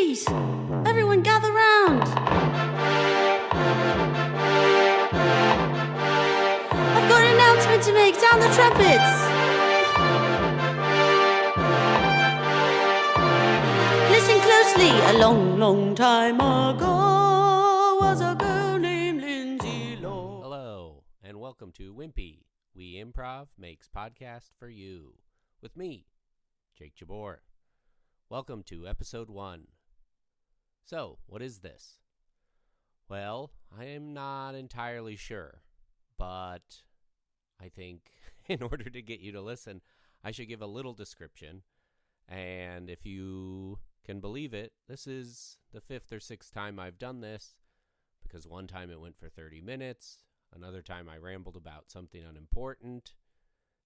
please, everyone gather round. I've got an announcement to make. Down the trumpets. Listen closely. A long, long time ago was a girl named Lindsay Law. Hello, and welcome to Wimpy. We Improv makes podcast for you. With me, Jake Jabor. Welcome to episode 1. So, what is this? Well, I am not entirely sure, but I think in order to get you to listen, I should give a little description. And if you can believe it, this is the 5th or 6th time I've done this, because one time it went for 30 minutes, another time I rambled about something unimportant,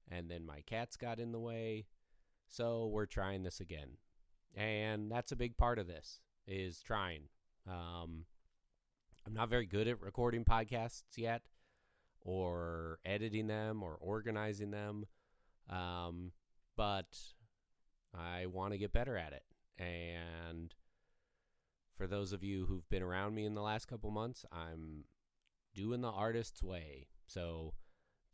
and then my cats got in the way. So we're trying this again. And that's a big part of this, is trying. I'm not very good at recording podcasts yet, or editing them, or organizing them. But I want to get better at it. And for those of you who've been around me in the last couple months, I'm doing the artist's way. So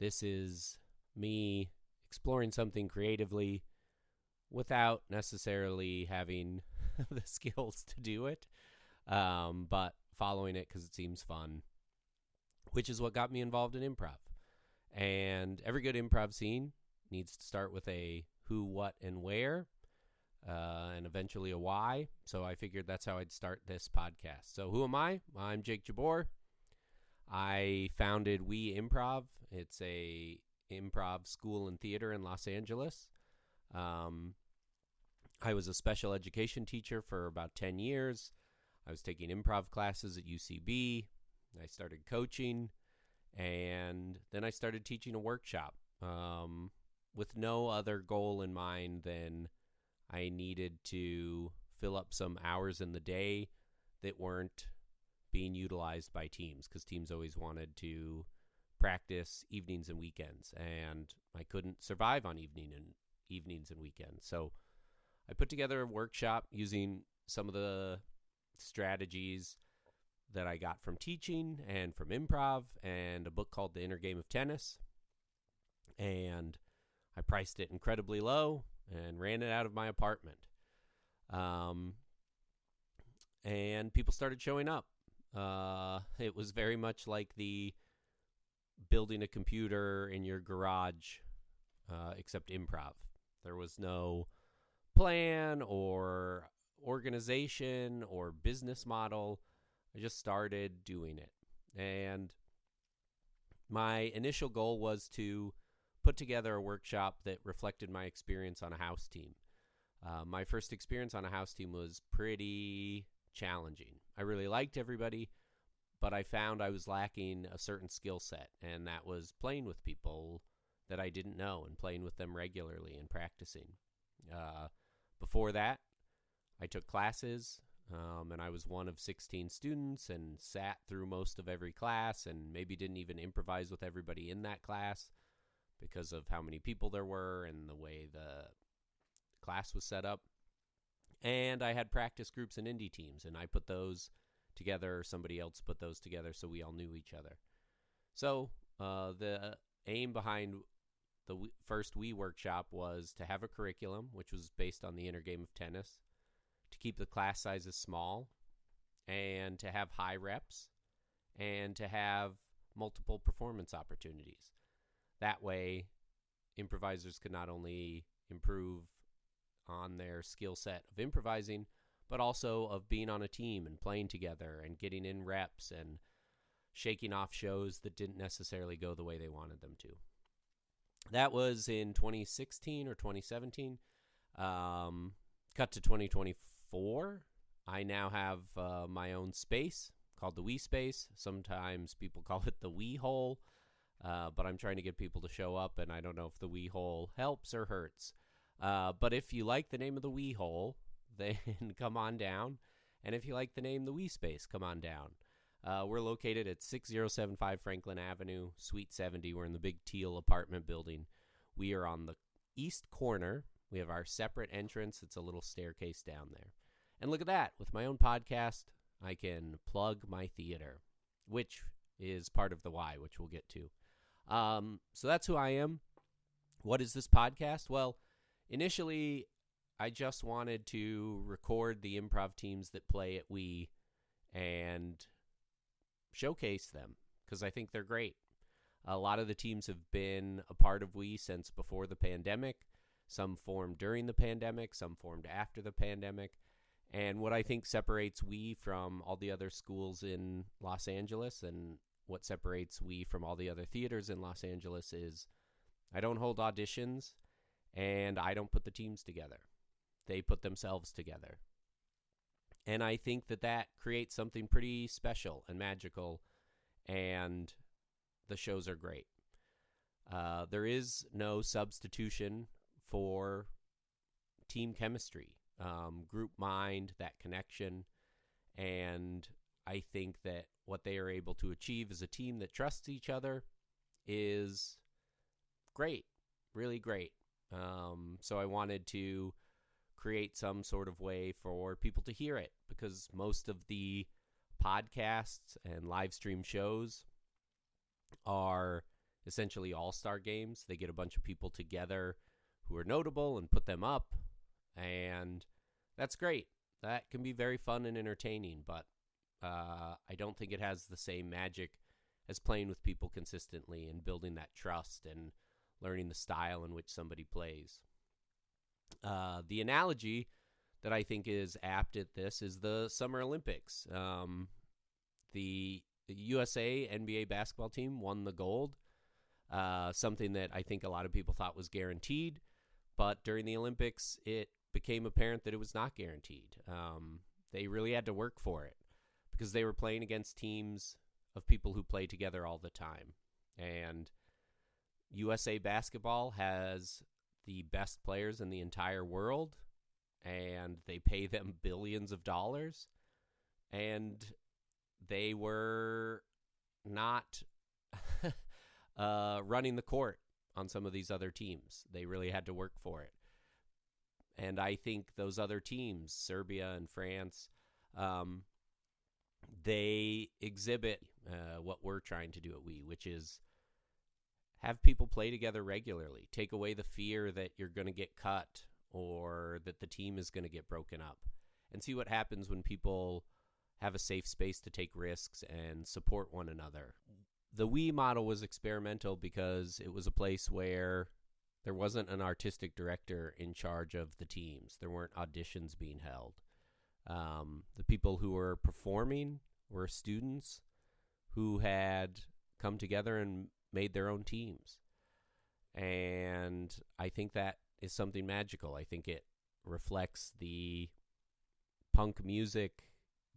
this is me exploring something creatively without necessarily having the skills to do it, but following it because it seems fun, which is what got me involved in improv. And every good improv scene needs to start with a who, what, and where, and eventually a why. So I figured that's how I'd start this podcast. So who am I? I'm Jake Jabor. I founded We Improv. It's a improv school and theater in Los Angeles. I was a special education teacher for about 10 years. I was taking improv classes at UCB. I started coaching, and then I started teaching a workshop with no other goal in mind than I needed to fill up some hours in the day that weren't being utilized by teams, because teams always wanted to practice evenings and weekends, and I couldn't survive on evenings and weekends. So I put together a workshop using some of the strategies that I got from teaching and from improv, and a book called The Inner Game of Tennis. And I priced it incredibly low and ran it out of my apartment. And people started showing up. It was very much like the building a computer in your garage, except improv. There was no plan or organization or business model. I just started doing it. And my initial goal was to put together a workshop that reflected my experience on a house team. My first experience on a house team was pretty challenging. I really liked everybody, but I found I was lacking a certain skill set, and that was playing with people that I didn't know and playing with them regularly and practicing. Before that, I took classes, and I was one of 16 students and sat through most of every class and maybe didn't even improvise with everybody in that class because of how many people there were and the way the class was set up. And I had practice groups and indie teams, and I put those together, or somebody else put those together, so we all knew each other. So the aim behind the first We workshop was to have a curriculum, which was based on the inner game of tennis, to keep the class sizes small, and to have high reps, and to have multiple performance opportunities. That way, improvisers could not only improve on their skill set of improvising, but also of being on a team and playing together and getting in reps and shaking off shows that didn't necessarily go the way they wanted them to. That was in 2016 or 2017. Cut to 2024. I now have my own space called the We Space. Sometimes people call it the We Hole, but I'm trying to get people to show up, and I don't know if the We Hole helps or hurts. But if you like the name of the We Hole, then come on down. And if you like the name the We Space, come on down. We're located at 6075 Franklin Avenue, Suite 70. We're in the big teal apartment building. We are on the east corner. We have our separate entrance. It's a little staircase down there. And look at that. With my own podcast, I can plug my theater, which is part of the why, which we'll get to. So that's who I am. What is this podcast? Well, initially, I just wanted to record the improv teams that play at WE and showcase them because I think they're great. A lot of the teams have been a part of WE since before the pandemic. Some formed during the pandemic, some formed after the pandemic. And what I think separates WE from all the other schools in Los Angeles and what separates WE from all the other theaters in Los Angeles is I don't hold auditions and I don't put the teams together. They put themselves together. And I think that creates something pretty special and magical, and the shows are great. There is no substitution for team chemistry, group mind, that connection, and I think that what they are able to achieve as a team that trusts each other is great, really great. So I wanted to create some sort of way for people to hear it because most of the podcasts and live stream shows are essentially all-star games. They get a bunch of people together who are notable and put them up, and that's great. That can be very fun and entertaining, but I don't think it has the same magic as playing with people consistently and building that trust and learning the style in which somebody plays. The analogy that I think is apt at this is the Summer Olympics. The USA NBA basketball team won the gold, something that I think a lot of people thought was guaranteed, but during the Olympics, it became apparent that it was not guaranteed. They really had to work for it because they were playing against teams of people who play together all the time. And USA basketball has the best players in the entire world, and they pay them billions of dollars, and they were not running the court on some of these other teams. They really had to work for it. And I think those other teams, Serbia and France, they exhibit what we're trying to do at WE, which is have people play together regularly. Take away the fear that you're going to get cut or that the team is going to get broken up, and see what happens when people have a safe space to take risks and support one another. The WE model was experimental because it was a place where there wasn't an artistic director in charge of the teams. There weren't auditions being held. The people who were performing were students who had come together and made their own teams. And I think that is something magical. I think it reflects the punk music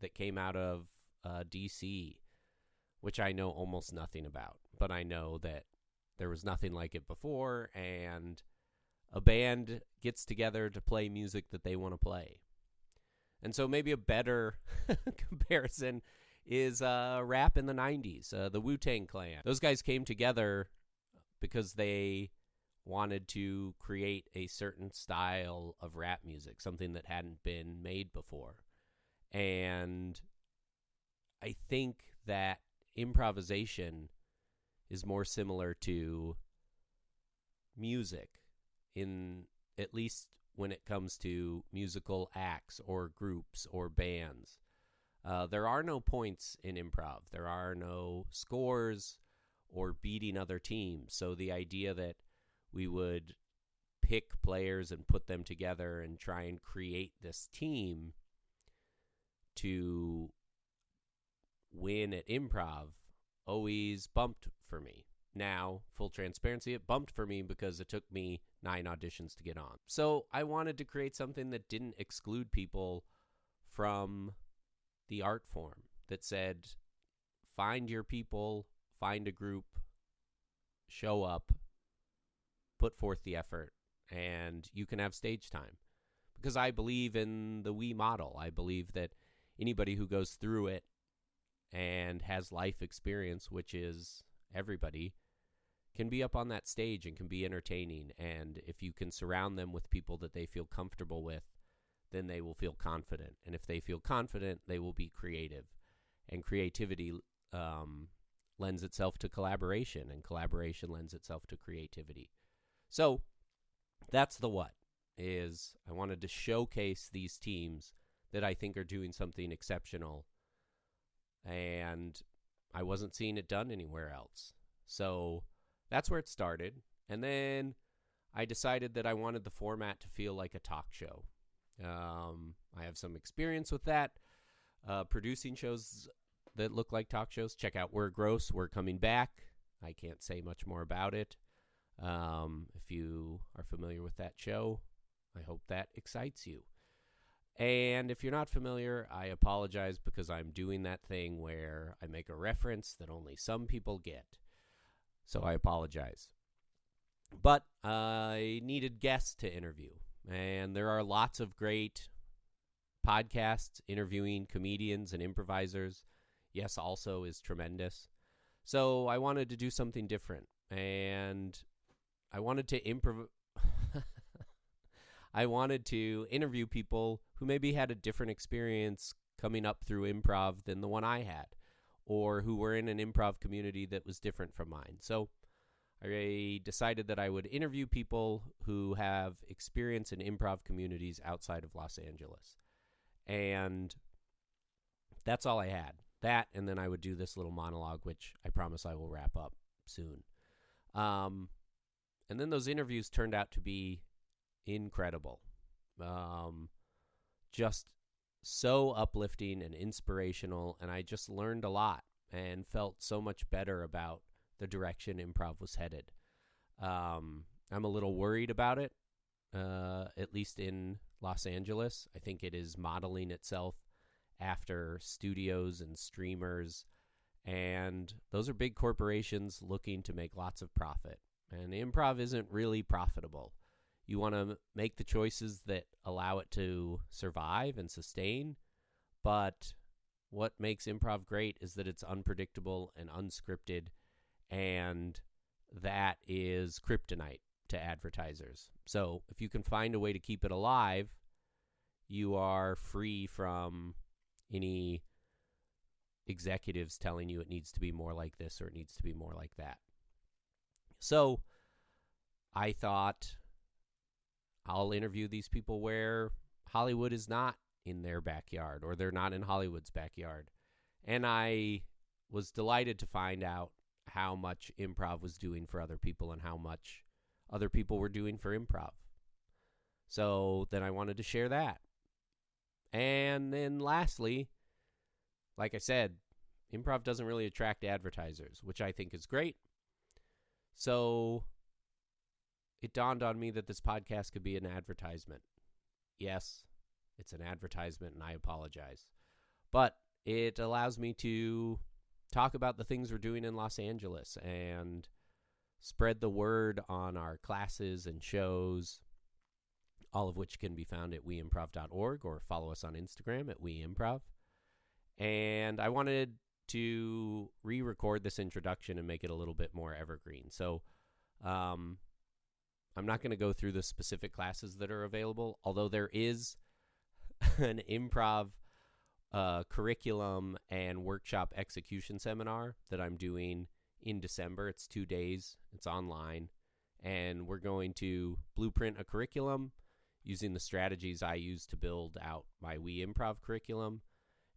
that came out of DC, which I know almost nothing about, but I know that there was nothing like it before, and a band gets together to play music that they want to play. And so maybe a better comparison is rap in the 90s, the Wu-Tang Clan. Those guys came together because they wanted to create a certain style of rap music, something that hadn't been made before. And I think that improvisation is more similar to music, in at least when it comes to musical acts or groups or bands. There are no points in improv. There are no scores or beating other teams. So the idea that we would pick players and put them together and try and create this team to win at improv always bumped for me. Now, full transparency, it bumped for me because it took me 9 auditions to get on. So I wanted to create something that didn't exclude people from the art form, that said, find your people, find a group, show up, put forth the effort, and you can have stage time. Because I believe in the WE model. I believe that anybody who goes through it and has life experience, which is everybody, can be up on that stage and can be entertaining. And if you can surround them with people that they feel comfortable with, then they will feel confident. And if they feel confident, they will be creative. And creativity lends itself to collaboration, and collaboration lends itself to creativity. So that's the what, is I wanted to showcase these teams that I think are doing something exceptional, and I wasn't seeing it done anywhere else. So that's where it started. And then I decided that I wanted the format to feel like a talk show. I have some experience with that, producing shows that look like talk shows. Check out We're Gross. We're coming back. I can't say much more about it. If you are familiar with that show, I hope that excites you. And if you're not familiar, I apologize, because I'm doing that thing where I make a reference that only some people get. So I apologize. But I needed guests to interview. And there are lots of great podcasts interviewing comedians and improvisers. Yes, Also is tremendous. So I wanted to do something different. And I wanted to I wanted to interview people who maybe had a different experience coming up through improv than the one I had, or who were in an improv community that was different from mine. So I decided that I would interview people who have experience in improv communities outside of Los Angeles. And that's all I had. That, and then I would do this little monologue, which I promise I will wrap up soon. And then those interviews turned out to be incredible. Just so uplifting and inspirational, and I just learned a lot and felt so much better about the direction improv was headed. I'm a little worried about it, at least in Los Angeles. I think it is modeling itself after studios and streamers, and those are big corporations looking to make lots of profit. And improv isn't really profitable. You want to make the choices that allow it to survive and sustain, but what makes improv great is that it's unpredictable and unscripted, and that is kryptonite to advertisers. So if you can find a way to keep it alive, you are free from any executives telling you it needs to be more like this or it needs to be more like that. So I thought, I'll interview these people where Hollywood is not in their backyard, or they're not in Hollywood's backyard. And I was delighted to find out how much improv was doing for other people and how much other people were doing for improv. So then I wanted to share that. And then lastly, like I said, improv doesn't really attract advertisers, which I think is great. So it dawned on me that this podcast could be an advertisement. Yes, it's an advertisement, and I apologize. But it allows me to talk about the things we're doing in Los Angeles and spread the word on our classes and shows, all of which can be found at weimprov.org, or follow us on Instagram at weimprov. And I wanted to re-record this introduction and make it a little bit more evergreen. So I'm not going to go through the specific classes that are available, although there is an improv curriculum and workshop execution seminar that I'm doing in December. It's 2 days. It's online. And we're going to blueprint a curriculum using the strategies I use to build out my We Improv curriculum.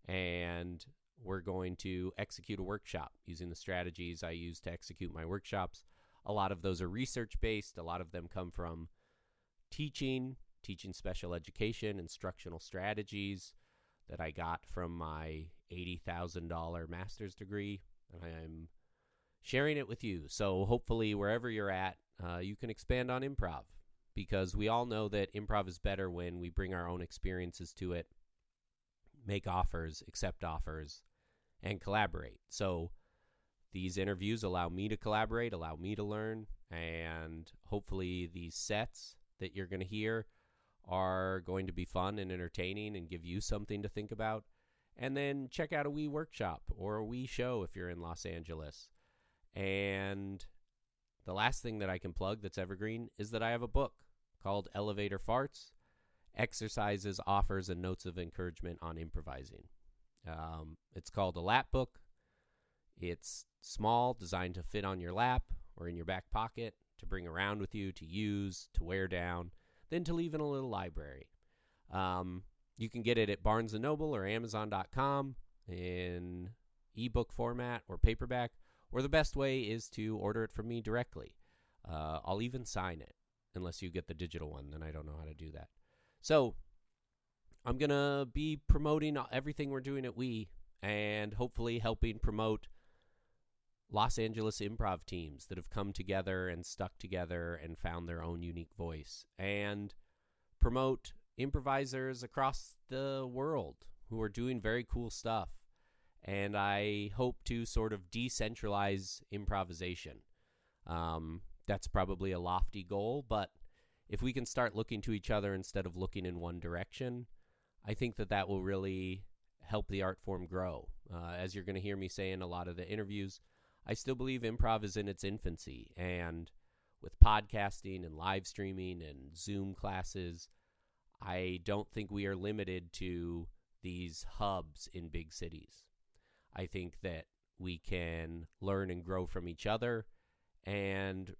And we're going to execute a workshop using the strategies I use to execute my workshops. A lot of those are research-based. A lot of them come from teaching special education, instructional strategies that I got from my $80,000 master's degree. And I'm sharing it with you. So hopefully wherever you're at, you can expand on improv, because we all know that improv is better when we bring our own experiences to it, make offers, accept offers, and collaborate. So these interviews allow me to collaborate, allow me to learn, and hopefully these sets that you're going to hear are going to be fun and entertaining and give you something to think about. And then check out a wee workshop or a wee show if you're in Los Angeles. And the last thing that I can plug that's evergreen is that I have a book called Elevator Farts, exercises, offers, and notes of encouragement on improvising. It's called a lap book. It's small, designed to fit on your lap or in your back pocket, to bring around with you, to use, to wear down, then to leave in a little library. You can get it at Barnes & Noble or Amazon.com in ebook format or paperback, or the best way is to order it from me directly. I'll even sign it, unless you get the digital one, then I don't know how to do that. So I'm going to be promoting everything we're doing at We, and hopefully helping promote Los Angeles improv teams that have come together and stuck together and found their own unique voice, and promote improvisers across the world who are doing very cool stuff. And I hope to sort of decentralize improvisation. That's probably a lofty goal, but if we can start looking to each other instead of looking in one direction, I think that will really help the art form grow. As you're going to hear me say in a lot of the interviews, I still believe improv is in its infancy, and with podcasting and live streaming and Zoom classes, I don't think we are limited to these hubs in big cities. I think that we can learn and grow from each other and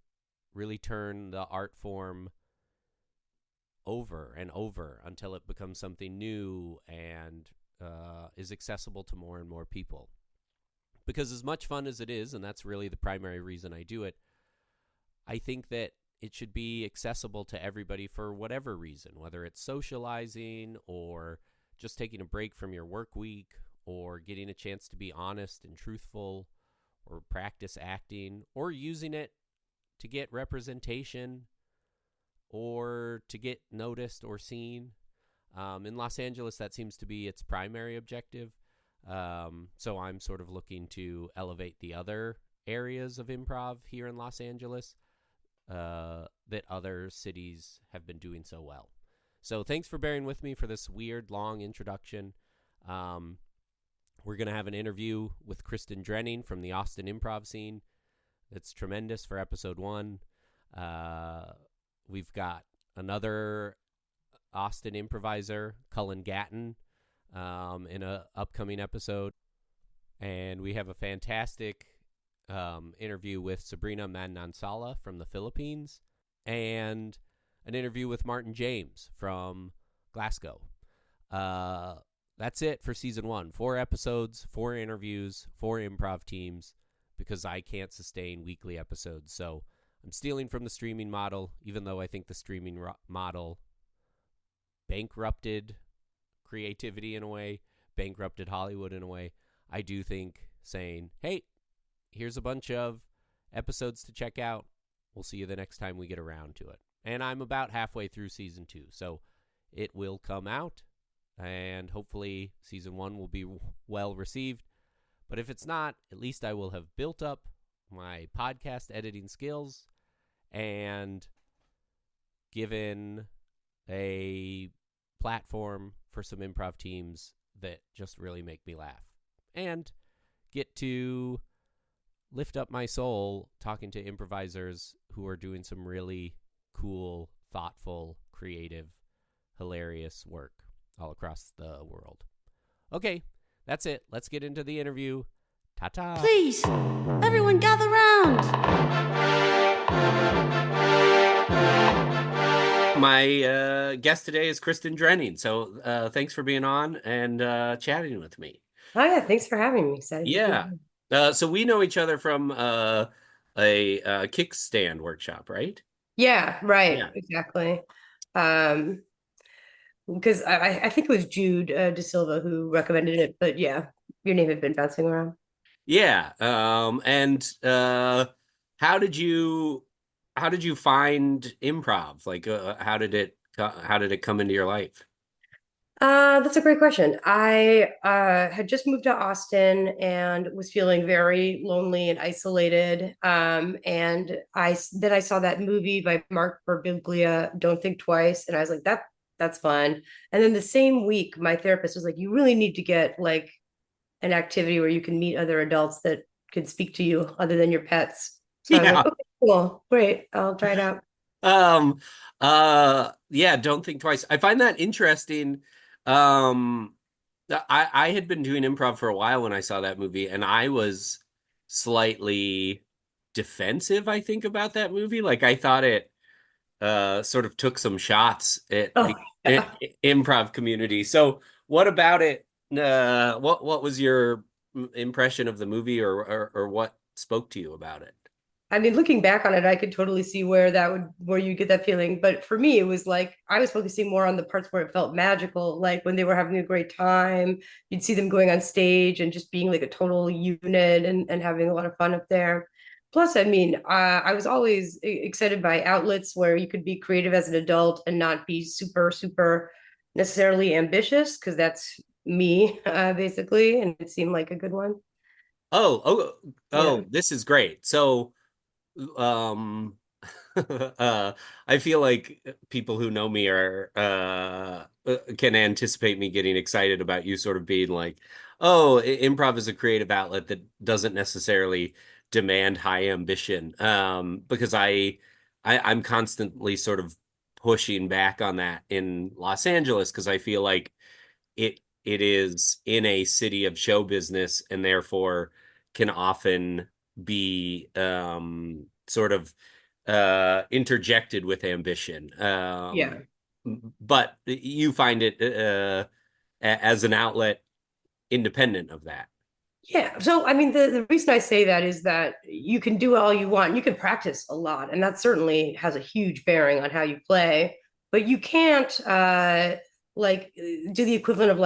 really turn the art form over and over until it becomes something new and is accessible to more and more people. Because as much fun as it is, and that's really the primary reason I do it, I think that it should be accessible to everybody for whatever reason, whether it's socializing or just taking a break from your work week or getting a chance to be honest and truthful or practice acting or using it to get representation or to get noticed or seen. In Los Angeles, that seems to be its primary objective. So I'm sort of looking to elevate the other areas of improv here in Los Angeles that other cities have been doing so well. So thanks for bearing with me for this weird, long introduction. We're going to have an interview with Kristen Drenning from the Austin improv scene. That's tremendous for episode 1. We've got another Austin improviser, Cullen Gatton, in an upcoming episode. And we have a fantastic interview with Sabrina Manansala from the Philippines, and an interview with Martin James from Glasgow. That's it for season 1. 4 episodes, 4 interviews, 4 improv teams, because I can't sustain weekly episodes. So I'm stealing from the streaming model, even though I think the streaming model bankrupted creativity in a way, bankrupted Hollywood in a way. I do think saying, hey, here's a bunch of episodes to check out. We'll see you the next time we get around to it. And I'm about halfway through season 2, so it will come out, and hopefully season 1 will be well received. But if it's not, at least I will have built up my podcast editing skills and given a platform for some improv teams that just really make me laugh, and get to lift up my soul talking to improvisers who are doing some really cool, thoughtful, creative, hilarious work all across the world. Okay, that's it. Let's get into the interview. Ta-ta. Please, everyone gather round. My guest today is Kristen Drenning. So thanks for being on and chatting with me. Oh, yeah. Thanks for having me. Excited. Yeah. So we know each other from a kickstand workshop, right? Yeah, right. Yeah. Exactly. Because I think it was Jude De Silva who recommended it, but yeah, your name had been bouncing around. Yeah. And how did you find improv? Like, how did it come into your life? That's a great question. I had just moved to Austin and was feeling very lonely and isolated. And I saw that movie by Mark Birbiglia, Don't Think Twice, and I was like, that's fun. And then the same week, my therapist was like, you really need to get like an activity where you can meet other adults that could speak to you other than your pets. So I was like, okay, cool, great, I'll try it out. Um, yeah, don't think twice. I find that interesting. Um, I had been doing improv for a while when I saw that movie, and I was slightly defensive, I think, about that movie. Like I thought it sort of took some shots at Oh, the yeah. improv community. So what about it? What was your impression of the movie, or what spoke to you about it? I mean, looking back on it, I could totally see where where you get that feeling. But for me, it was like I was focusing more on the parts where it felt magical, like when they were having a great time. You'd see them going on stage and just being like a total unit and having a lot of fun up there. Plus, I mean, I was always excited by outlets where you could be creative as an adult and not be super necessarily ambitious, because that's me, basically. And it seemed like a good one. Oh, Yeah. this is great. So, um, uh, I feel like people who know me are can anticipate me getting excited about you sort of being like, oh, improv is a creative outlet that doesn't necessarily demand high ambition. Because I'm constantly sort of pushing back on that in Los Angeles because I feel like it is in a city of show business and therefore can often be sort of interjected with ambition. Yeah. But you find it as an outlet independent of that. Yeah. So, I mean, the reason I say that is that you can do all you want. You can practice a lot, and that certainly has a huge bearing on how you play. But you can't do the equivalent of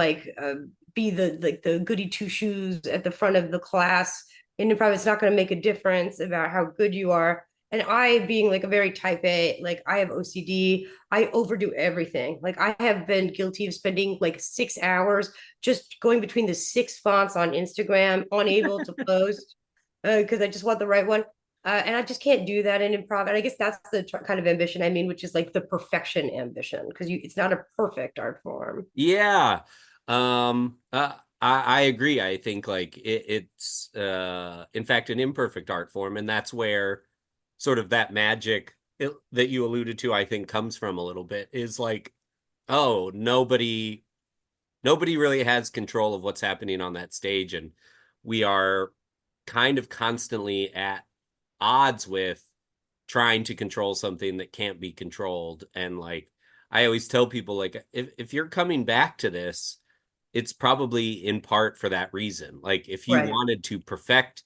be the goody two shoes at the front of the class. In improv, it's not going to make a difference about how good you are. And I, being like a very type A, like I have OCD, I overdo everything. Like I have been guilty of spending like 6 hours just going between the six fonts on Instagram, unable to post because I just want the right one. And I just can't do that in improv. And I guess that's the kind of ambition I mean, which is like the perfection ambition, because it's not a perfect art form. Yeah. I agree. I think like it's in fact an imperfect art form, and that's where sort of that magic that you alluded to, I think, comes from a little bit, is like, oh, nobody really has control of what's happening on that stage, and we are kind of constantly at odds with trying to control something that can't be controlled. And like I always tell people, like if you're coming back to this, it's probably in part for that reason. Like if you Right. wanted to perfect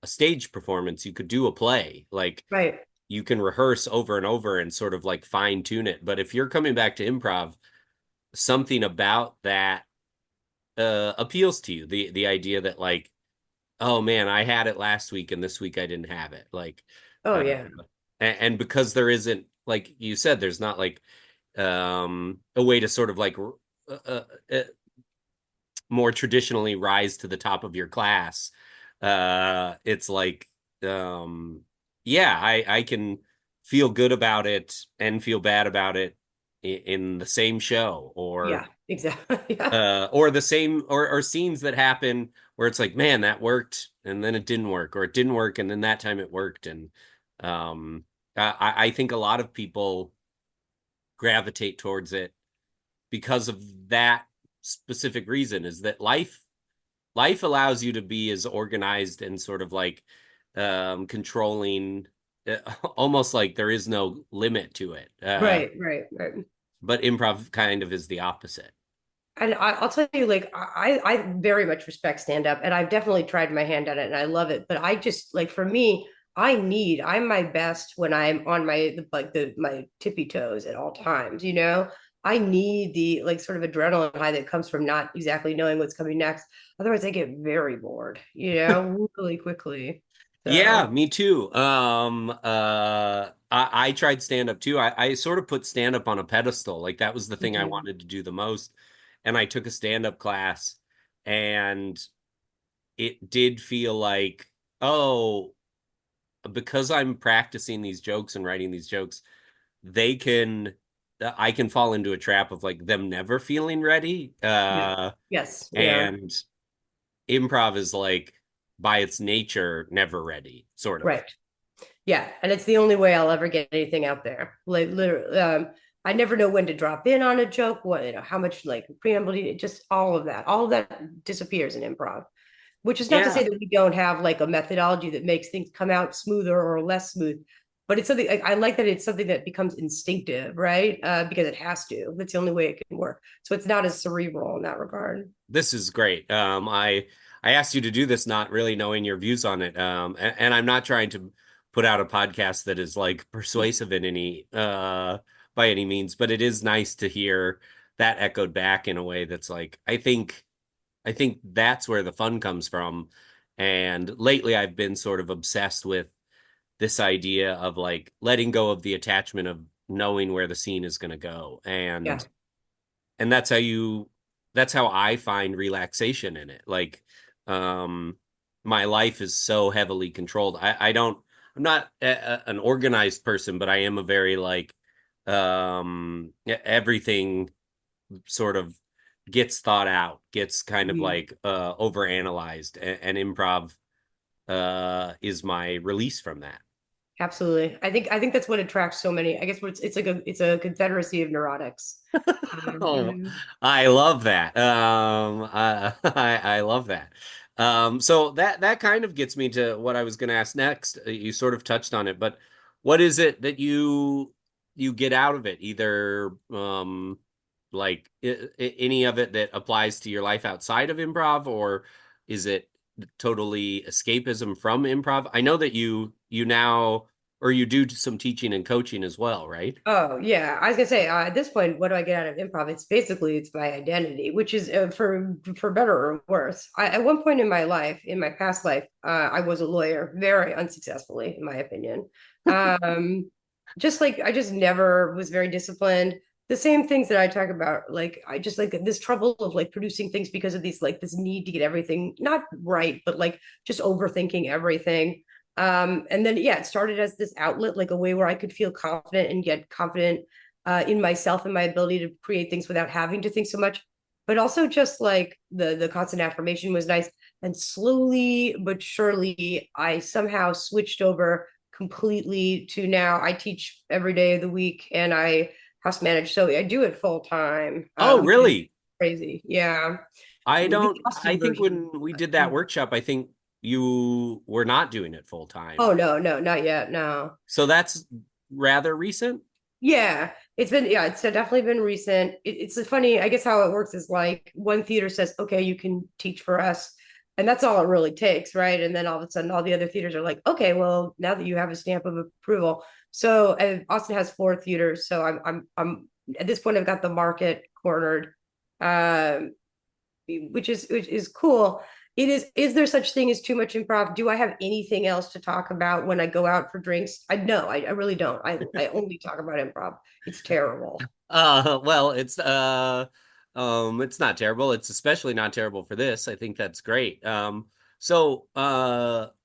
a stage performance, you could do a play. Like Right. you can rehearse over and over and sort of like fine tune it. But if you're coming back to improv, something about that appeals to you. The idea that like, oh man, I had it last week and this week I didn't have it. Like, Oh, uh, yeah. and because there isn't, like you said, there's not like a way to sort of like more traditionally rise to the top of your class. It's like, um, yeah, I can feel good about it and feel bad about it in the same show, Yeah. Exactly. Yeah. or the same, or scenes that happen where it's like, man, that worked and then it didn't work, or it didn't work and then that time it worked. And um, I think a lot of people gravitate towards it because of that specific reason, is that life allows you to be as organized and sort of like controlling, almost like there is no limit to it. Right. But improv kind of is the opposite. And I'll tell you, like, I very much respect stand up, and I've definitely tried my hand at it, and I love it. But I just like, for me, I'm my best when I'm on my tippy toes at all times. I need the like sort of adrenaline high that comes from not exactly knowing what's coming next. Otherwise, I get very bored. Really quickly. Yeah, So, me too. I tried stand up too. I sort of put stand up on a pedestal. Like that was the thing I mhm. wanted to do the most. And I took a stand up class, and it did feel like, oh, because I'm practicing these jokes and writing these jokes, they can I can fall into a trap of like them never feeling ready. Yeah. Yes. Yeah. And improv is like by its nature never ready, sort of. Right. Yeah, and it's the only way I'll ever get anything out there. Like literally, I never know when to drop in on a joke, what, how much like preamble, just all of that disappears in improv. Which is not to Yeah. say that we don't have like a methodology that makes things come out smoother or less smooth, but it's something I like that it's something that becomes instinctive, right? Because it has to. That's the only way it can work. So it's not as cerebral in that regard. This is great. I asked you to do this not really knowing your views on it. And I'm not trying to put out a podcast that is like persuasive in any by any means, but it is nice to hear that echoed back in a way that's like I think that's where the fun comes from. And lately I've been sort of obsessed with this idea of like letting go of the attachment of knowing where the scene is going to go. Yeah. And that's how I find relaxation in it. Like um my life is so heavily controlled. I'm not an organized person, but I am a very like everything sort of gets thought out, gets kind of Mhm. like overanalyzed, and improv is my release from that. Absolutely. I think that's what attracts so many. I guess it's like a confederacy of neurotics. Oh, Mhm. I love that. I love that. So that kind of gets me to what I was going to ask next. You sort of touched on it, but what is it that you get out of it? Either like any of it that applies to your life outside of improv, or is it totally escapism from improv? I know that you now or you do some teaching and coaching as well, right? Oh yeah, I was gonna say at this point, what do I get out of improv? It's my identity, which is for better or worse. At one point in my life, in my past life, I was a lawyer, very unsuccessfully, in my opinion. Um, just like I just never was very disciplined. The same things that I talk about, like I just like this trouble of like producing things because of these like this need to get everything not right, but like just overthinking everything. And then yeah, it started as this outlet, like a way where I could feel confident and get confident in myself and my ability to create things without having to think so much. But also just like the constant affirmation was nice. And slowly but surely, I somehow switched over completely to now I teach every day of the week and I house manage. So I do it full time, Oh, which is really? crazy. Yeah. I The don't, I exhausting think version. when we did that workshop, I think you were not doing it full time. Oh no, no, not yet. No. So that's rather recent. Yeah, it's definitely been recent. It's a funny, I guess how it works is like one theater says, okay, you can teach for us. And that's all it really takes, right? And then all of a sudden, all the other theaters are like, okay, well, now that you have a stamp of approval. So Austin has four theaters. So I'm at this point, I've got the market cornered, um, which is cool. It is there such thing as too much improv? Do I have anything else to talk about when I go out for drinks? I no, I really don't. I only talk about improv. It's terrible. Well, it's not terrible. It's especially not terrible for this. I think that's great. So, that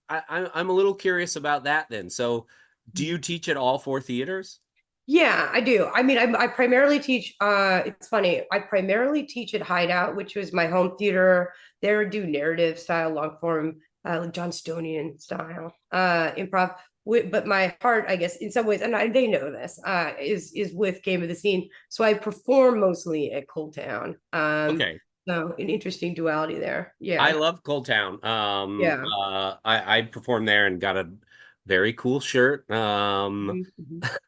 I'm a little curious about that then. So, do you teach at all four theaters? Yeah, I do. I mean, I primarily teach, it's funny, I primarily teach at Hideout, which was my home theater. They would do narrative style, long form, like Johnstonian style, improv. But my heart, I guess, in some ways, and they know this, is with Game of the Scene. So I perform mostly at Cold Town. Okay. So an interesting duality there. I Yeah. love Cold Town. Yeah. I performed there and got a very cool shirt. Mhm.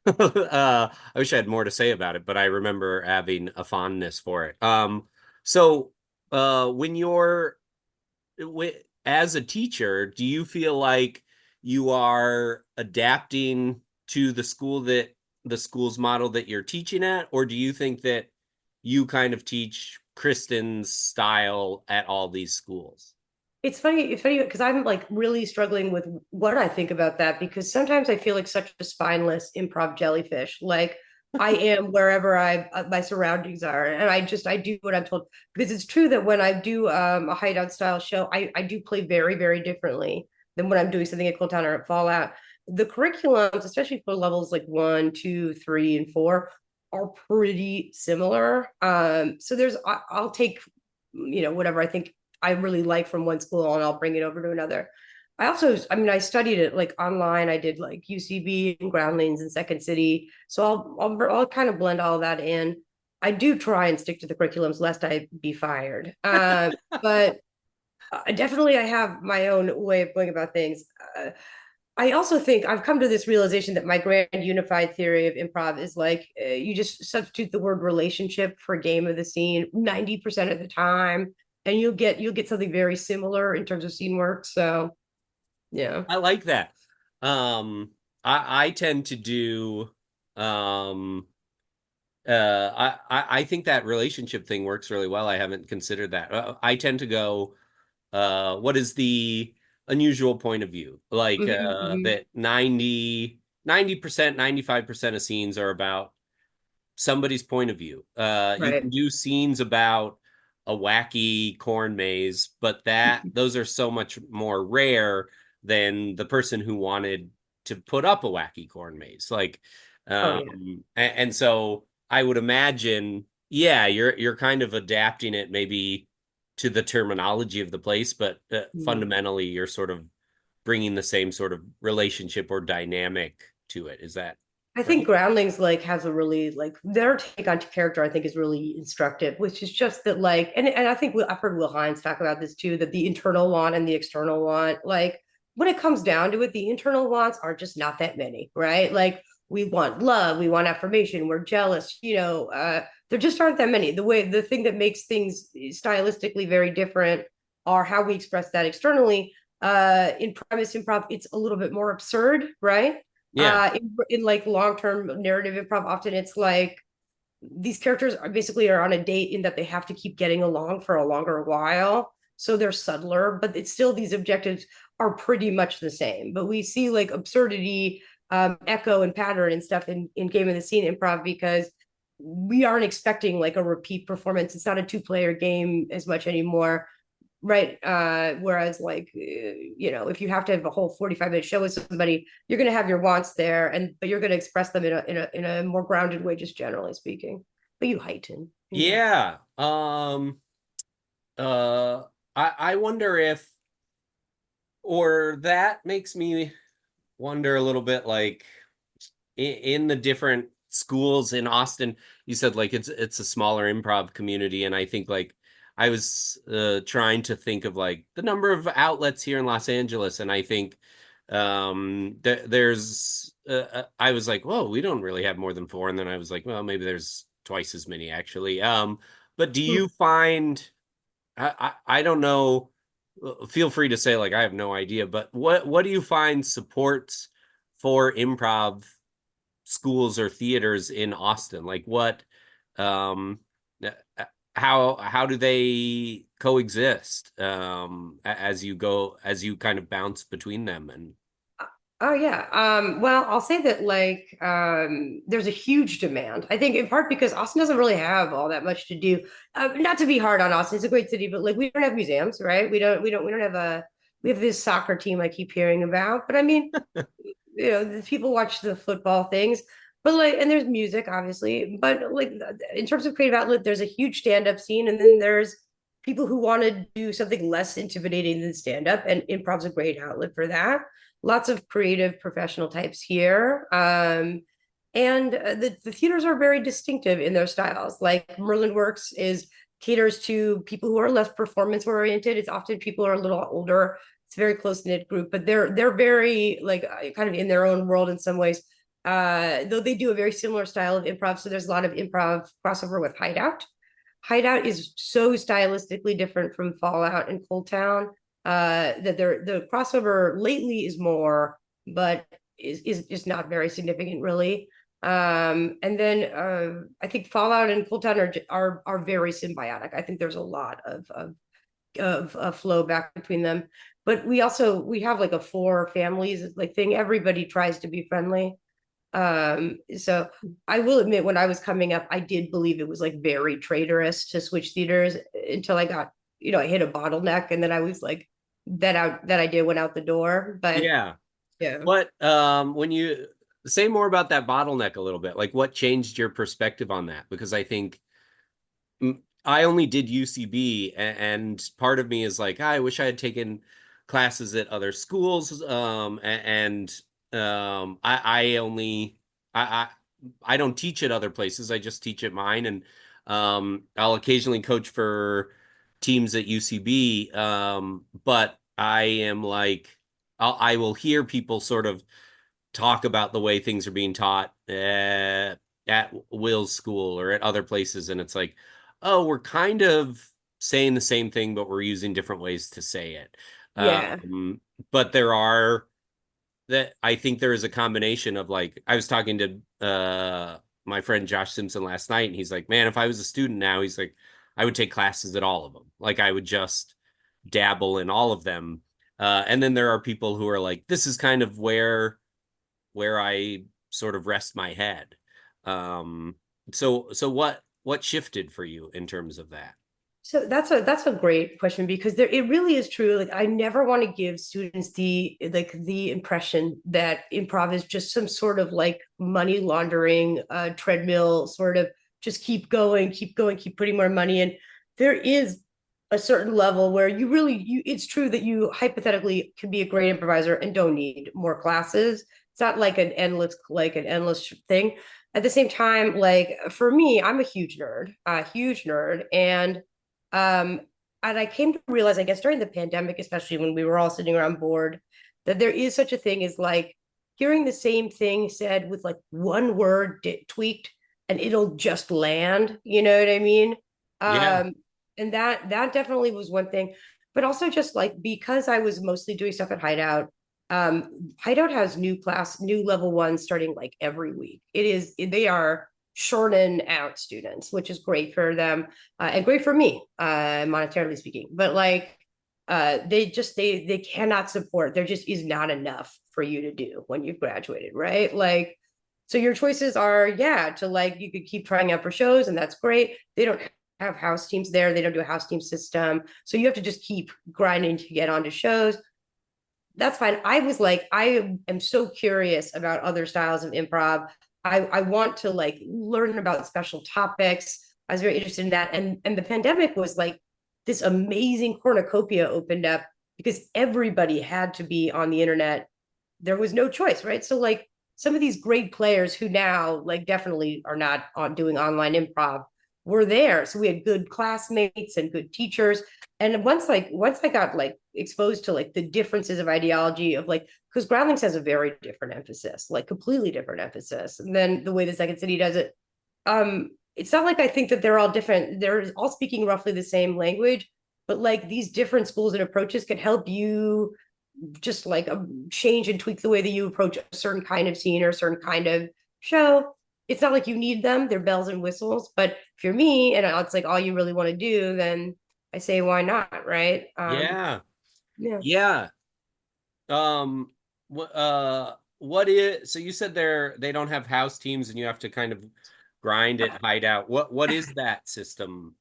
I wish I had more to say about it, but I remember having a fondness for it. So when you're as a teacher, do you feel like you are adapting to the school's model that you're teaching at, or do you think that you kind of teach Kristen's style at all these schools? It's funny because I'm like really struggling with what I think about that because sometimes I feel like such a spineless improv jellyfish. Like I am wherever my surroundings are, and I do what I'm told because it's true that when I do a hideout style show, I do play very very differently than when I'm doing something at Cold Town or at Fallout. The curriculums, especially for levels like 1, 2, 3, and 4, are pretty similar. So I'll take whatever I think I really like from one school and I'll bring it over to another. I mean, I studied it like online. I did like UCB and Groundlings and Second City. So I'll kind of blend all that in. I do try and stick to the curriculums lest I be fired. But definitely I have my own way of going about things. I also think I've come to this realization that my grand unified theory of improv is like you just substitute the word relationship for game of the scene 90% of the time, and you'll get something very similar in terms of scene work. So yeah. I like that. I tend to do um I think that relationship thing works really well. I haven't considered that. I tend to go, what is the unusual point of view? Like Hmm. that 90%, 95% of scenes are about somebody's point of view. You Right. can do scenes about a wacky corn maze, but those are so much more rare than the person who wanted to put up a wacky corn maze. Like, Oh yeah. and so I would imagine, yeah, you're kind of adapting it maybe to the terminology of the place, but Mhm. fundamentally you're sort of bringing the same sort of relationship or dynamic to it. Is that I think right? Groundlings like has a really like their take on character I think is really instructive, which is just that like and I think I've heard Will Hines talk about this too, that the internal want and the external want, like when it comes down to it, the internal wants are just not that many, right? Like we want love, we want affirmation, we're jealous, there just aren't that many. The thing that makes things stylistically very different are how we express that externally. In premise improv, it's a little bit more absurd, right? Yeah. In like long-term narrative improv, often it's like these characters are basically are on a date in that they have to keep getting along for a longer while. So they're subtler, but it's still these objectives are pretty much the same. But we see like absurdity, echo and pattern and stuff in game of the scene improv because we aren't expecting like a repeat performance. It's not a two-player game as much anymore. Right. Whereas like, if you have to have a whole 45-minute show with somebody, you're going to have your wants there but you're going to express them in a more grounded way, just generally speaking. But you heighten, Yeah. Uh, I wonder if, or that makes me wonder a little bit, like in the different schools in Austin, you said like it's a smaller improv community, and I think like I was trying to think of like the number of outlets here in Los Angeles, and I think there's I was like, whoa, we don't really have more than four, and then I was like, well, maybe there's twice as many actually. But do you find I don't know. Feel free to say like I have no idea, but what do you find supports for improv schools or theaters in Austin? Like what um uh, how do they coexist as you kind of bounce between them and Oh yeah. Well, I'll say that like there's a huge demand. I think in part because Austin doesn't really have all that much to do. Not to be hard on Austin, it's a great city, but like we don't have museums, right? We don't have we have this soccer team I keep hearing about. But I mean, the people watch the football things, but like and there's music, obviously. But like in terms of creative outlet, there's a huge stand-up scene, and then there's people who want to do something less intimidating than stand-up, and improv's a great outlet for that. Lots of creative professional types here. And the theaters are very distinctive in their styles. Like Merlin Works is caters to people who are less performance oriented. It's often people who are a little older. It's a very close knit group, but they're very like kind of in their own world in some ways. Though they do a very similar style of improv, so there's a lot of improv crossover with Hideout. Hideout is so stylistically different from Fallout and Cold Town that the crossover lately is more, but is just not very significant really. And then I think Fallout and Cold Town are very symbiotic. I think there's a lot of flow back between them. But we have like a four families like thing. Everybody tries to be friendly. So I will admit when I was coming up, I did believe it was like very traitorous to switch theaters until I got, I hit a bottleneck and then I was like that idea went out the door. But yeah. yeah. What when you say more about that bottleneck a little bit, like what changed your perspective on that? Because I think I only did UCB, and part of me is like, I wish I had taken classes at other schools, and I don't teach at other places. I just teach at mine, and I'll occasionally coach for teams at UCB. But I am like, I will hear people sort of talk about the way things are being taught at Will's school or at other places, and it's like, oh, we're kind of saying the same thing, but we're using different ways to say it. Yeah. But there are that I think there is a combination of, like, I was talking to my friend Josh Simpson last night, and he's like, man, if I was a student now, he's like, I would take classes at all of them. Like, I would just dabble in all of them. And then there are people who are like, this is kind of where I sort of rest my head. Um, so what shifted for you in terms of that? So that's a great question, because there it really is true. Like, I never want to give students the impression that improv is just some sort of like money laundering treadmill, sort of just keep going, keep putting more money in. There is a certain level where you it's true that you hypothetically can be a great improviser and don't need more classes. It's not like an endless thing. At the same time, like for me, I'm a huge nerd, um, and I came to realize, I guess, during the pandemic, especially when we were all sitting around bored, that there is such a thing as like hearing the same thing said with like one word tweaked, and it'll just land. You know what I mean? Yeah. And that definitely was one thing. But also, just like because I was mostly doing stuff at Hideout, Hideout has new level one starting like every week. They are shorten out students, which is great for them, and great for me, monetarily speaking. But like, they cannot support. There just is not enough for you to do when you've graduated, right? Like, so your choices are, yeah, to like you could keep trying out for shows, and that's great. They don't have house teams there. They don't do a house team system, so you have to just keep grinding to get onto shows. That's fine. I was like, I am so curious about other styles of improv. I want to like learn about special topics. I was very interested in that. And the pandemic was like this amazing cornucopia opened up because everybody had to be on the internet. There was no choice, right? So like some of these great players who now like definitely are not on doing online improv were there. So we had good classmates and good teachers. And once I got like exposed to like the differences of ideology of like, because Groundlings has a very different emphasis, like completely different emphasis than the way the Second City does it. It's not like I think that they're all different. They're all speaking roughly the same language, but like these different schools and approaches can help you just like change and tweak the way that you approach a certain kind of scene or a certain kind of show. It's not like you need them, they're bells and whistles. But if you're me and it's like all you really want to do, then I say, why not? Right. Yeah. Yeah. Yeah. Um, what is, so you said they don't have house teams and you have to kind of grind it, Hideout. What is that system?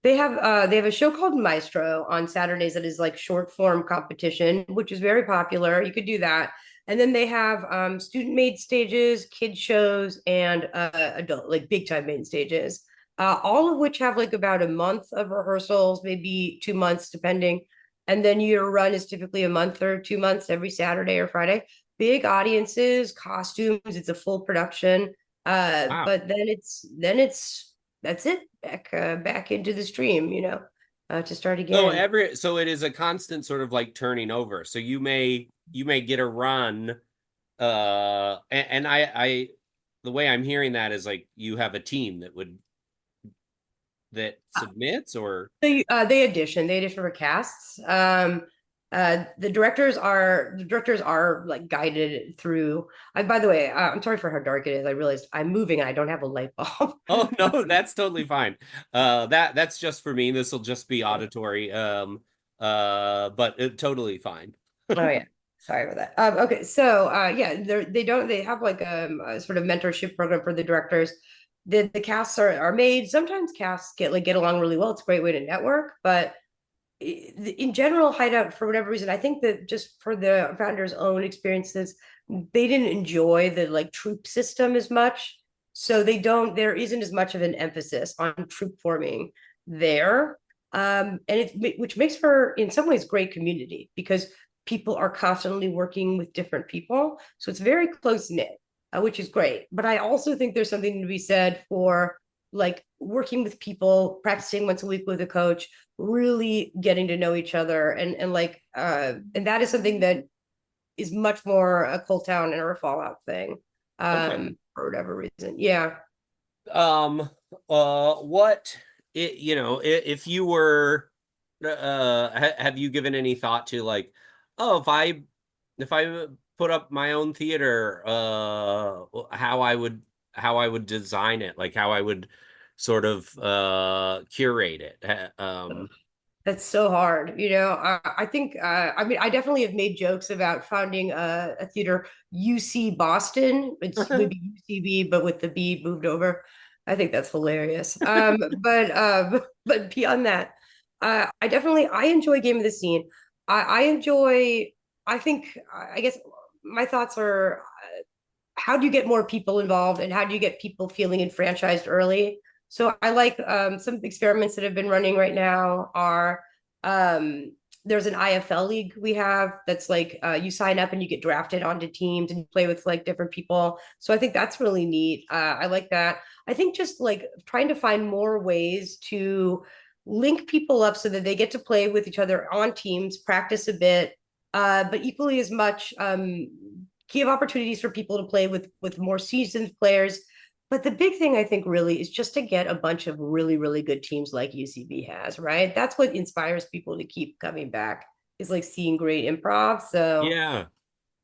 They have a show called Maestro on Saturdays that is like short form competition, which is very popular. You could do that. And then they have student made stages, kid shows, and adult, like big time main stages, all of which have like about a month of rehearsals, maybe 2 months, depending. And then your run is typically a month or 2 months every Saturday or Friday. Big audiences, costumes, it's a full production. Wow. But then it's that's it, back into the stream, to start again. So it is a constant sort of like turning over. So you may get a run, and I the way I'm hearing that is like you have a team that submits, or They audition for casts. The directors are like guided through. By the way, I'm sorry for how dark it is. I realized I'm moving and I don't have a light bulb. oh no, that's totally fine. That's just for me. This will just be auditory. But totally fine. Oh yeah, sorry about that. Okay, so yeah, they have like a sort of mentorship program for the directors. The casts are made. Sometimes casts get along really well. It's a great way to network, but in general, Hideout, for whatever reason, I think that just for the founders' own experiences, they didn't enjoy the like troop system as much. So there isn't as much of an emphasis on troop forming there. And which makes for in some ways great community because people are constantly working with different people, so it's very close knit, which is great. But I also think there's something to be said for like working with people, practicing once a week with a coach, really getting to know each other, and that is something that is much more a Cold Town and a Fallout thing, Okay. for whatever reason. Yeah. Um, what if you were, have you given any thought to like, oh, if I put up my own theater, how I would design it, like how I would sort of curate it. That's so hard. I think, I mean, I definitely have made jokes about founding a theater, UC Boston. It's maybe UCB, but with the B moved over. I think that's hilarious. But beyond that, I enjoy Game of the Scene. I enjoy, I think, I guess my thoughts are, how do you get more people involved and how do you get people feeling enfranchised early? So I like, some experiments that have been running right now are, there's an IFL league we have that's like, you sign up and you get drafted onto teams and you play with like different people. So I think that's really neat. I like that. I think just like trying to find more ways to link people up so that they get to play with each other on teams, practice a bit, but equally as much, give opportunities for people to play with more seasoned players. But the big thing I think really is just to get a bunch of really, really good teams like UCB has, right? That's what inspires people to keep coming back, is like seeing great improv. So Yeah.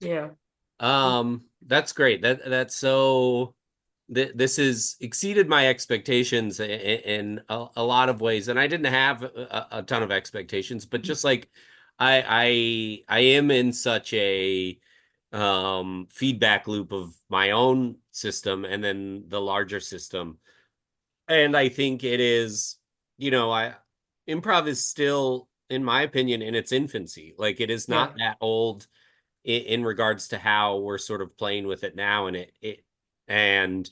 yeah. That's great. That's so. This has exceeded my expectations in a lot of ways, and I didn't have a ton of expectations, but just like I am in such a feedback loop of my own system and then the larger system, and I think it is, I improv is still, in my opinion, in its infancy. Like it is Yeah. not that old in regards to how we're sort of playing with it now, and and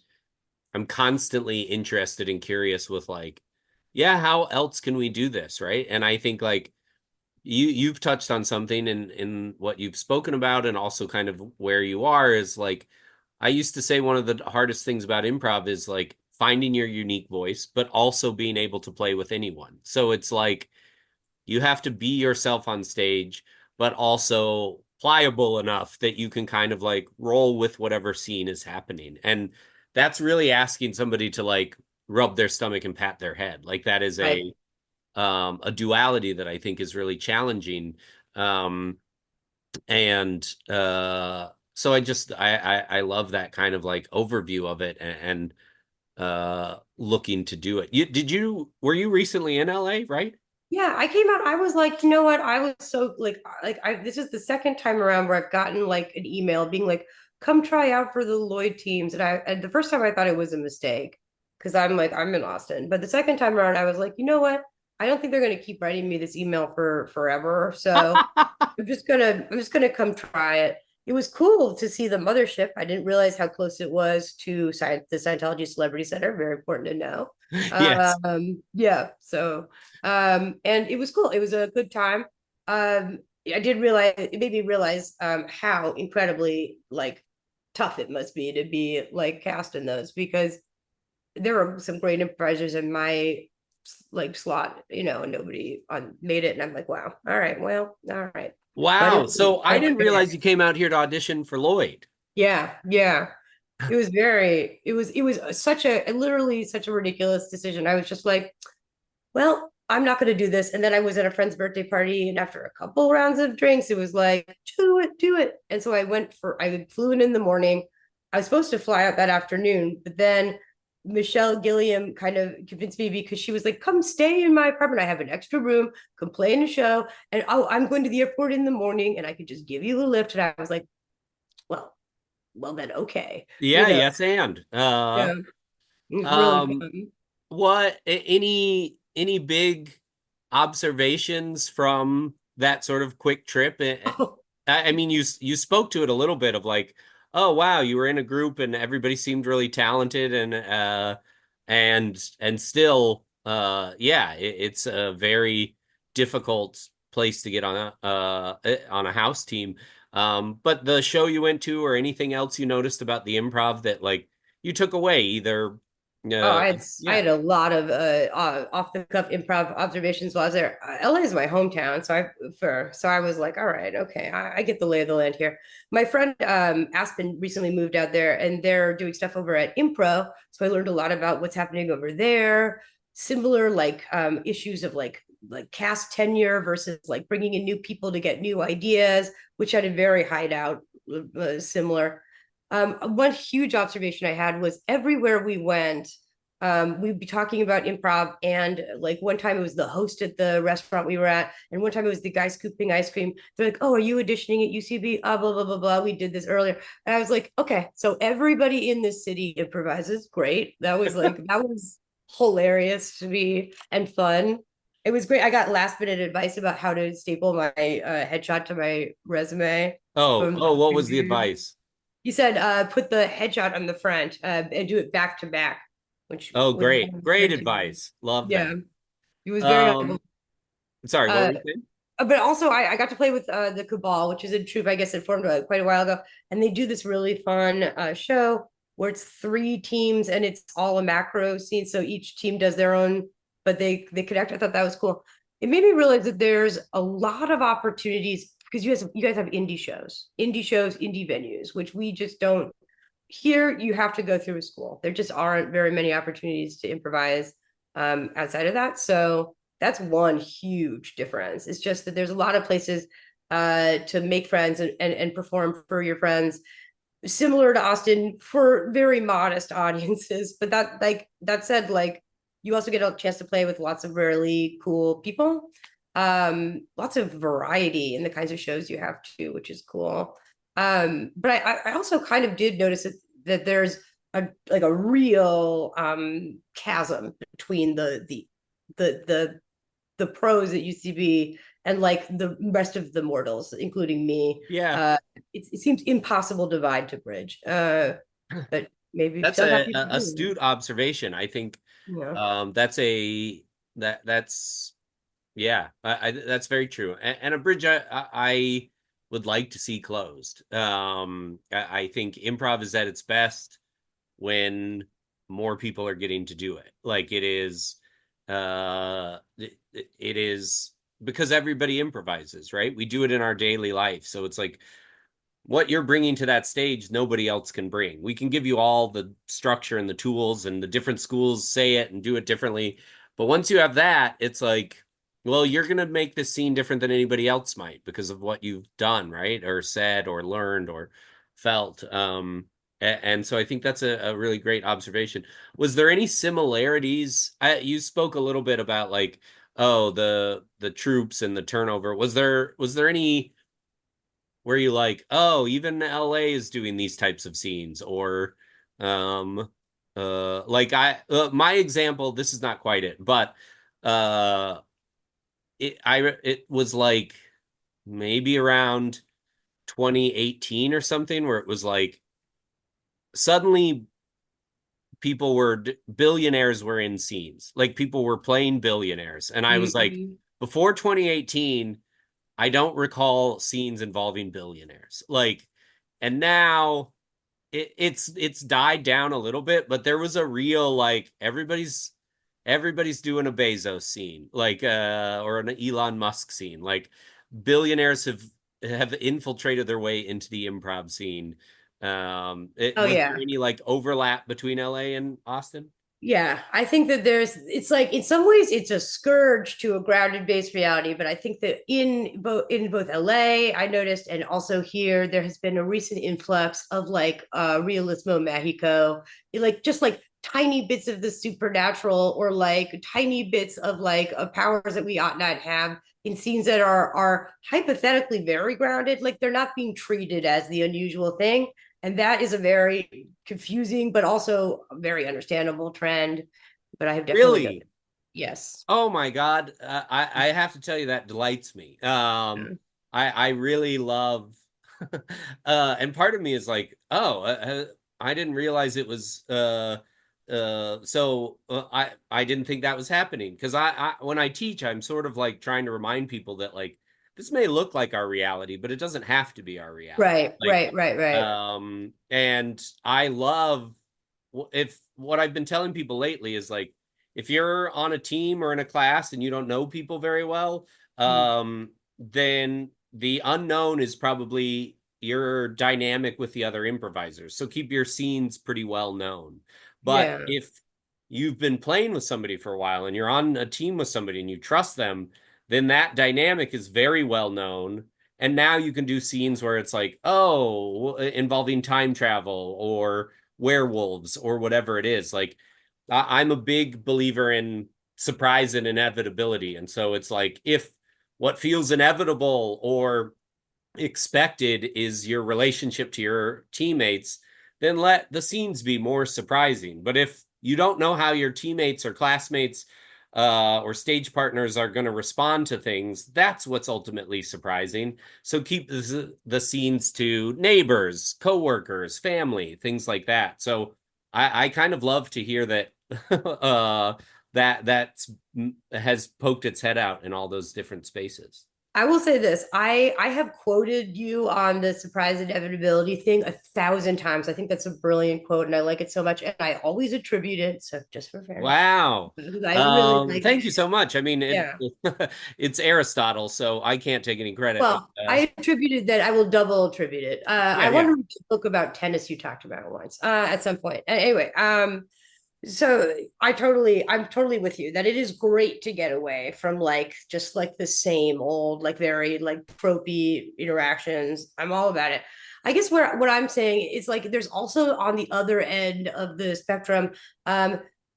I'm constantly interested and curious with like, yeah, how else can we do this, right? And I think like you've touched on something in what you've spoken about and also kind of where you are is like I used to say one of the hardest things about improv is like finding your unique voice, but also being able to play with anyone. So it's like you have to be yourself on stage, but also pliable enough that you can kind of like roll with whatever scene is happening. And that's really asking somebody to like rub their stomach and pat their head. Like that is Right. a duality that I think is really challenging. Um, and so I love that kind of like overview of it and looking to do it. Were you recently in LA, right? Yeah, I came out. I was like, you know what? I was so like I this is the second time around where I've gotten like an email being like, come try out for the Lloyd teams. And the first time I thought it was a mistake because I'm like, I'm in Austin. But the second time around, I was like, you know what? I don't think they're gonna keep writing me this email for forever. So I'm just gonna come try it. It was cool to see the mothership. I didn't realize how close it was to the Scientology Celebrity Center. Very important to know. Yes. Yeah. So and it was cool. It was a good time. I did realize it made me realize how incredibly like tough it must be to be like cast in those because there were some great improvisers in my like slot, and nobody made it, and I'm like, wow, all right, well, all right, but Wow. So I didn't realize you came out here to audition for Lloyd. yeah, yeah, it was such a literally such a ridiculous decision. I was just like, well, I'm not going to do this. And then I was at a friend's birthday party, and after a couple rounds of drinks, it was like, do it. And so I flew in the morning. I was supposed to fly out that afternoon, but then Michelle Gilliam kind of convinced me because she was like, come stay in my apartment. I have an extra room, come play in a show. And oh, I'm going to the airport in the morning and I could just give you the lift. And I was like, well, then okay. Yeah, yes, and Yeah, it was really um fun. any big observations from that sort of quick trip? I mean, you spoke to it a little bit of like, oh wow, you were in a group and everybody seemed really talented and still yeah, it's a very difficult place to get on a house team. But the show you went to or anything else you noticed about the improv that like you took away either Oh, uh I yeah. had a lot of off the cuff improv observations while I was there. LA is my hometown, so I was like, all right, okay, I get the lay of the land here. My friend Aspen recently moved out there, and they're doing stuff over at Impro, so I learned a lot about what's happening over there. Similar like issues of like cast tenure versus like bringing in new people to get new ideas, which had a very hideout similar. One huge observation I had was everywhere we went we'd be talking about improv, and like one time it was the host at the restaurant we were at, and one time it was the guy scooping ice cream. They're like, oh, are you auditioning at UCB? Blah blah blah blah, we did this earlier. And I was like, okay, so everybody in this city improvises. Great. That was hilarious to me and fun. It was great. I got last minute advice about how to staple my headshot to my resume Oh, from oh, what was the dude. advice? He said put the headshot on the front and do it back to back, which Oh, was great. Great very to advice. Love yeah, that. it was very helpful. Um, sorry, what were Uh, you saying? but also I got to play with the Cabal, which is a troupe I guess it formed quite a while ago, and they do this really fun show where it's three teams and it's all a macro scene, so each team does their own, but they connect. I thought that was cool. It made me realize that there's a lot of opportunities because you guys have indie shows, indie venues, which we just don't. Here you have to go through a school. There just aren't very many opportunities to improvise outside of that. So that's one huge difference. It's just that there's a lot of places to make friends and perform for your friends, similar to Austin for very modest audiences. But that said, like you also get a chance to play with lots of really cool people, lots of variety in the kinds of shows you have too, which is cool. But I also kind of did notice that there's a real chasm between the the pros at UCB and like the rest of the mortals, including me. Yeah. It seems impossible divide to bridge. But maybe That's tell that a, people a do. astute observation. I think Yeah. that's a that's yeah, that's very true. And a bridge I would like to see closed. I think improv is at its best when more people are getting to do it. Like it is because everybody improvises, right? We do it in our daily life. So it's like what you're bringing to that stage, nobody else can bring. We can give you all the structure and the tools, and the different schools say it and do it differently. But once you have that, it's like, well, you're going to make this scene different than anybody else might because of what you've done, right? Or said, or learned, or felt. And so I think that's a really great observation. Was there any similarities? You spoke a little bit about like, oh, the troops and the turnover. Was there any where you like, oh, even LA is doing these types of scenes, or um like my example, this is not quite it, but uh it was like maybe around 2018 or something where it was like suddenly billionaires were in scenes. Like people were playing billionaires. And I was like, Mm-hmm. before 2018, I don't recall scenes involving billionaires. Like, and now it's died down a little bit, but there was a real like everybody's doing a Bezos scene, like or an Elon Musk scene. Like billionaires have infiltrated their way into the improv scene. Oh Was there yeah. any like overlap between LA and Austin? Yeah, I think that it's like in some ways it's a scourge to a grounded based reality, but I think that in both LA, I noticed, and also here, there has been a recent influx of like realismo Mexico, like just like tiny bits of the supernatural or like tiny bits of like powers that we ought not have in scenes that are hypothetically very grounded, like they're not being treated as the unusual thing. And that is a very confusing, but also a very understandable trend. But I have definitely done Really? it. Yes. Oh my God. I have to tell you that delights me. I really love and part of me is like, oh, I didn't realize it was I didn't think that was happening because I when I teach, I'm sort of like trying to remind people that like this may look like our reality, but it doesn't have to be our reality. Right, right, right, right. And I love if what I've been telling people lately is like if you're on a team or in a class and you don't know people very well, Mm. then the unknown is probably your dynamic with the other improvisers. So keep your scenes pretty well known. But Yeah. if you've been playing with somebody for a while and you're on a team with somebody and you trust them, then that dynamic is very well known. And now you can do scenes where it's like, oh, involving time travel or werewolves or whatever it is. Like, I'm a big believer in surprise and inevitability. And so it's like, if what feels inevitable or expected is your relationship to your teammates, then let the scenes be more surprising. But if you don't know how your teammates or classmates or stage partners are going to respond to things, that's what's ultimately surprising. So keep the scenes to neighbors, coworkers, family, things like that. So I kind of love to hear that that has poked its head out in all those different spaces. I will say this. I have quoted you on the surprise inevitability thing 1,000 times. I think that's a brilliant quote, and I like it so much. And I always attribute it. So just for fairness, Wow. I really like Thank it. you so much. I mean, Yeah. it's Aristotle, so I can't take any credit, but Well, I attributed that. I will double attribute it. yeah, I yeah. want to read a book about tennis you talked about once at some point. Anyway, so I'm totally with you that it is great to get away from like just like the same old, like very like tropey interactions. I'm all about it. I guess what I'm saying is like there's also on the other end of the spectrum,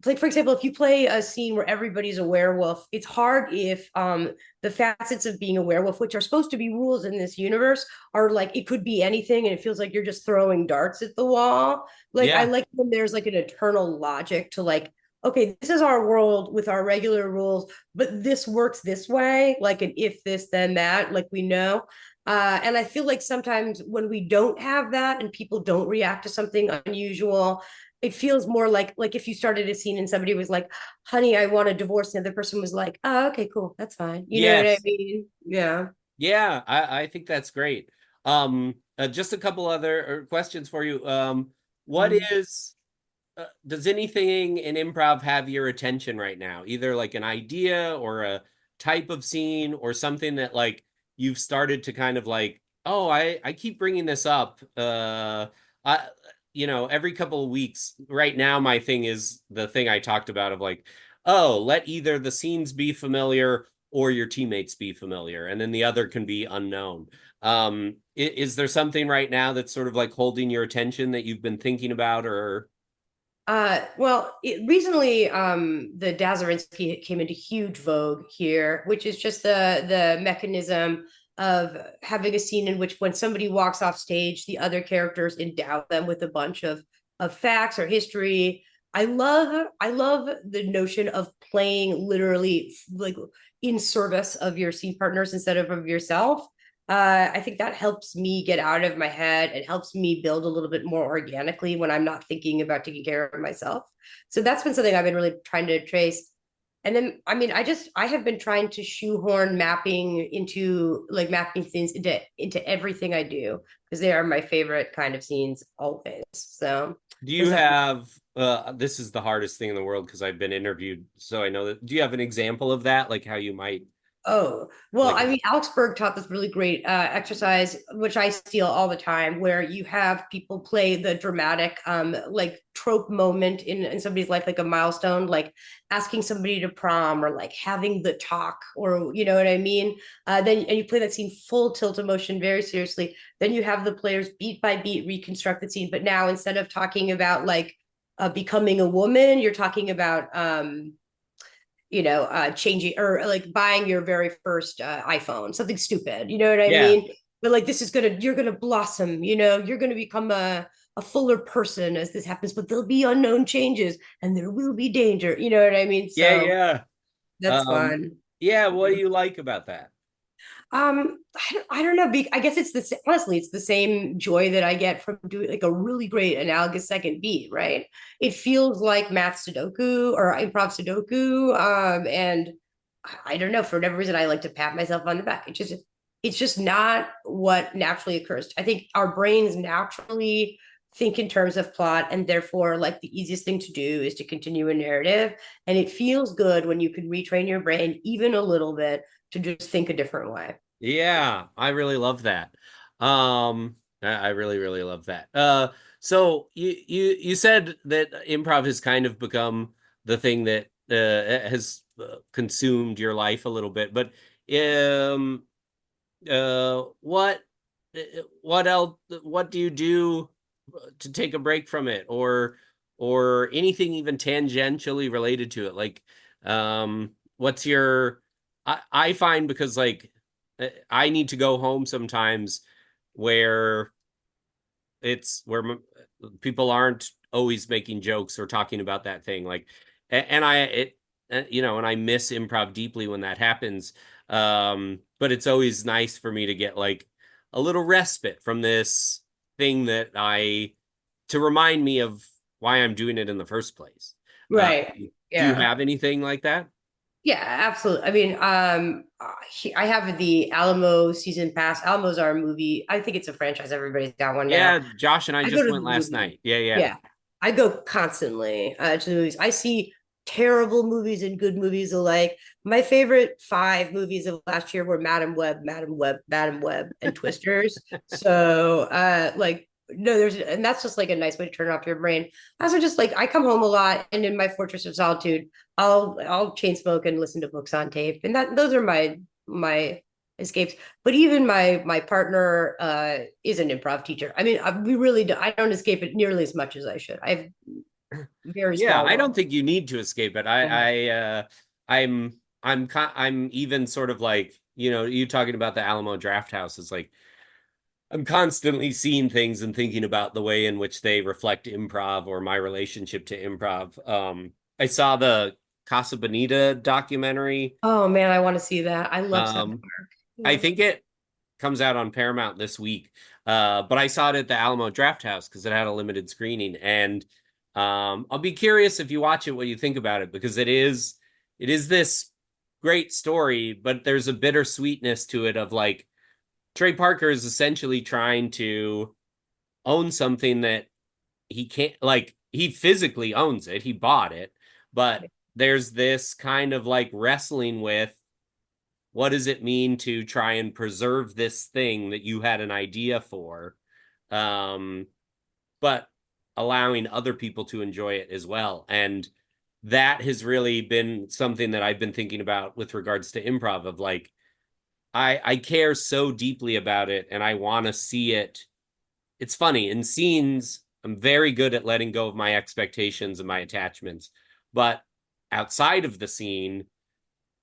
like for example, if you play a scene where everybody's a werewolf, it's hard if the facets of being a werewolf, which are supposed to be rules in this universe, are like it could be anything and it feels like you're just throwing darts at the wall. Like I Yeah. like when there's like an eternal logic to like, okay, this is our world with our regular rules, but this works this way, like an if this then that, like we know. And I feel like sometimes when we don't have that and people don't react to something unusual, it feels more like if you started a scene and somebody was like, honey, I want a divorce, and the other person was like, oh, okay, cool, that's fine, you know what I Yes. mean? Yeah. Yeah, I think that's great. Just a couple other questions for you. What Mm. is does anything in improv have your attention right now? Either like an idea or a type of scene or something that like you've started to kind of like, oh, I keep bringing this up. I every couple of weeks. Right now, my thing is the thing I talked about of like, oh, let either the scenes be familiar or your teammates be familiar, and then the other can be unknown. Is there something right now that's sort of like holding your attention that you've been thinking about or Recently, the Dazarinsky came into huge vogue here, which is just the mechanism of having a scene in which when somebody walks off stage, the other characters endow them with a bunch of facts or history. I love the notion of playing literally like in service of your scene partners instead of yourself. I think that helps me get out of my head. It helps me build a little bit more organically when I'm not thinking about taking care of myself. So that's been something I've been really trying to trace. And then, I mean, I have been trying to shoehorn mapping into like mapping scenes into everything I do because they are my favorite kind of scenes always. So do you there's a have this is the hardest thing in the world because I've been interviewed, so I know that. Do you have an example of that, like how you might Oh, well, like I mean, Alex Berg taught this really great exercise, which I steal all the time, where you have people play the dramatic, like trope moment in somebody's life, like a milestone, like asking somebody to prom or like having the talk, or you know what I mean? Then and you play that scene full tilt emotion very seriously. Then you have the players beat by beat reconstruct the scene, but now instead of talking about like becoming a woman, you're talking about changing or like buying your very first iPhone, something stupid, you know what I yeah. mean? But like you're gonna blossom, you're gonna become a fuller person as this happens, but there'll be unknown changes and there will be danger, you know what I mean? Yeah, So yeah. that's Um fun. yeah, what do you like about that? I don't know. I guess it's honestly, it's the same joy that I get from doing like a really great analogous second beat, right? It feels like math Sudoku or improv Sudoku. And I don't know, for whatever reason, I like to pat myself on the back. It's just not what naturally occurs. I think our brains naturally think in terms of plot, and therefore, like the easiest thing to do is to continue a narrative. And it feels good when you can retrain your brain even a little bit to just think a different way. Yeah, I really love that. I really, really love that. So you said that improv has kind of become the thing that has consumed your life a little bit, but um, uh, what what else? What do you do to take a break from it, or anything even tangentially related to it? Like, what's your? I find because like I need to go home sometimes where it's where people aren't always making jokes or talking about that thing like and I it you know and I miss improv deeply when that happens, but it's always nice for me to get like a little respite from this thing that I to remind me of why I'm doing it in the first place. uh, Right. do you Yeah. have anything like that? Yeah, absolutely. I mean, I have the Alamo season pass. Alamo's our movie. I think it's a franchise. Everybody's got one now. Yeah, Josh and I I go just to went the last movie. night. Yeah. Yeah, I go constantly to the movies. I see terrible movies and good movies alike. My favorite five movies of last year were Madam Web, Madam Web, Madam Web, and Twisters. So, like, no, and that's just like a nice way to turn off your brain. I also just like I come home a lot, and in my fortress of solitude, I'll chain smoke and listen to books on tape, and those are my escapes. But even my partner is an improv teacher. I mean, we really do, I don't escape it nearly as much as I should. I have very Yeah, small I don't world. think you need to escape it. I'm I'm even sort of like, you talking about the Alamo Draft House is like I'm constantly seeing things and thinking about the way in which they reflect improv or my relationship to improv. I saw the Casa Bonita documentary. Oh man, I want to see that. I love Central Um, Park. I Yeah. think it comes out on Paramount this week. But I saw it at the Alamo Draft House because it had a limited screening, and I'll be curious if you watch it, what you think about it, because it is this great story, but there's a bittersweetness to it of like Trey Parker is essentially trying to own something that he can't, like he physically owns it, he bought it, but there's this kind of like wrestling with what does it mean to try and preserve this thing that you had an idea for, um, but allowing other people to enjoy it as well. And that has really been something that I've been thinking about with regards to improv of like, I care so deeply about it and I want to see it. It's funny in scenes, I'm very good at letting go of my expectations and my attachments, but outside of the scene,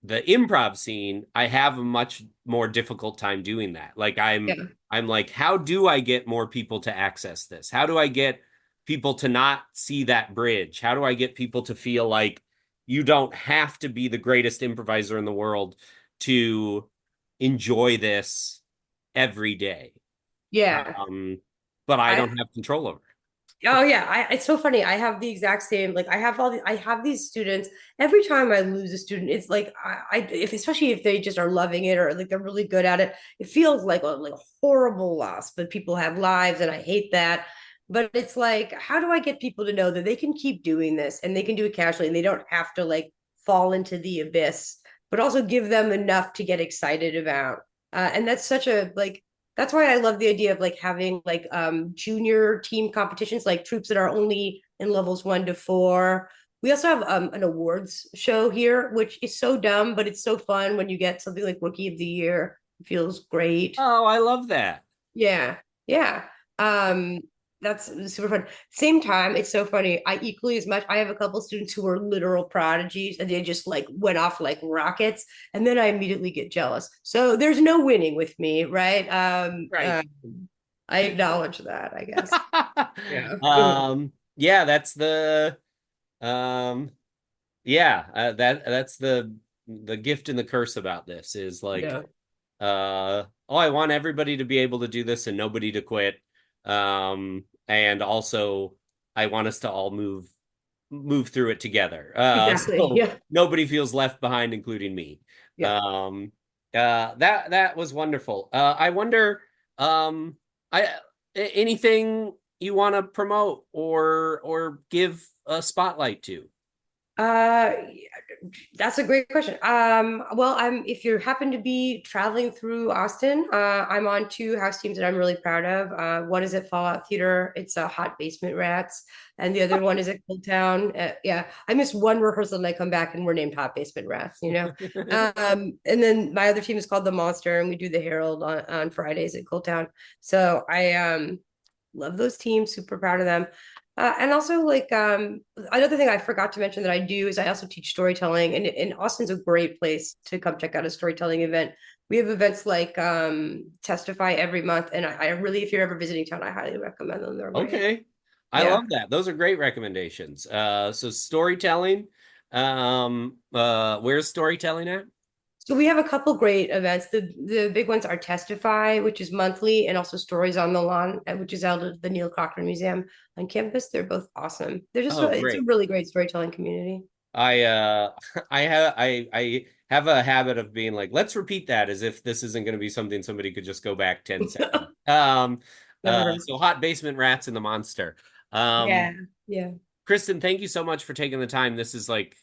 the improv scene, I have a much more difficult time doing that. Like Yeah. I'm like, how do I get more people to access this? How do I get people to not see that bridge? How do I get people to feel like you don't have to be the greatest improviser in the world to enjoy this every day? Yeah. Um, but I I don't have control over it. Oh yeah, it's so funny. I have the exact same. Like I have these students. Every time I lose a student, it's like if especially if they just are loving it or like they're really good at it, it feels like a horrible loss. But people have lives, and I hate that. But it's like, how do I get people to know that they can keep doing this and they can do it casually and they don't have to like fall into the abyss, but also give them enough to get excited about. And that's such a like that's why I love the idea of like having like junior team competitions, like troops that are only in levels 1 to 4. We also have an awards show here, which is so dumb, but it's so fun when you get something like Rookie of the Year. It feels great. Oh, I love that. Yeah, yeah. Um, that's super fun. Same time, it's so funny. I equally as much. I have a couple students who are literal prodigies, and they just like went off like rockets, and then I immediately get jealous. So there's no winning with me, right? Right. I acknowledge that, I guess. Yeah. Yeah, that's the um yeah, that's the gift and the curse about this is like Yeah. I want everybody to be able to do this and nobody to quit. And also I want us to all move through it together. Exactly. So Yeah. nobody feels left behind, including me. Yeah. That was wonderful. I wonder, I anything you want to promote or give a spotlight to? Uh, that's a great question. Well, if you happen to be traveling through Austin, I'm on two house teams that I'm really proud of. One is at Fallout Theater. It's a Hot Basement Rats, and the other one is at Cold Town. Yeah, I missed one rehearsal and I come back and we're named Hot Basement Rats, you know. And then my other team is called The Monster, and we do the Herald on Fridays at Cold Town. So I love those teams, super proud of them. And also, like, another thing I forgot to mention that I do is I also teach storytelling, and Austin's a great place to come check out a storytelling event. We have events like Testify every month, and I really, if you're ever visiting town, I highly recommend them. They're great. Okay. I Yeah. love that. Those are great recommendations. So storytelling, where's storytelling at? So we have a couple great events. The big ones are Testify, which is monthly, and also Stories on the Lawn, which is held at the Neil Cochran Museum on campus. They're both awesome. They're just Oh, it's a great. really great storytelling community. I have a habit of being like, let's repeat that as if this isn't going to be something somebody could just go back 10 seconds. Never heard. So Hot Basement Rats and the Monster. Yeah, yeah. Kristen, thank you so much for taking the time. This is like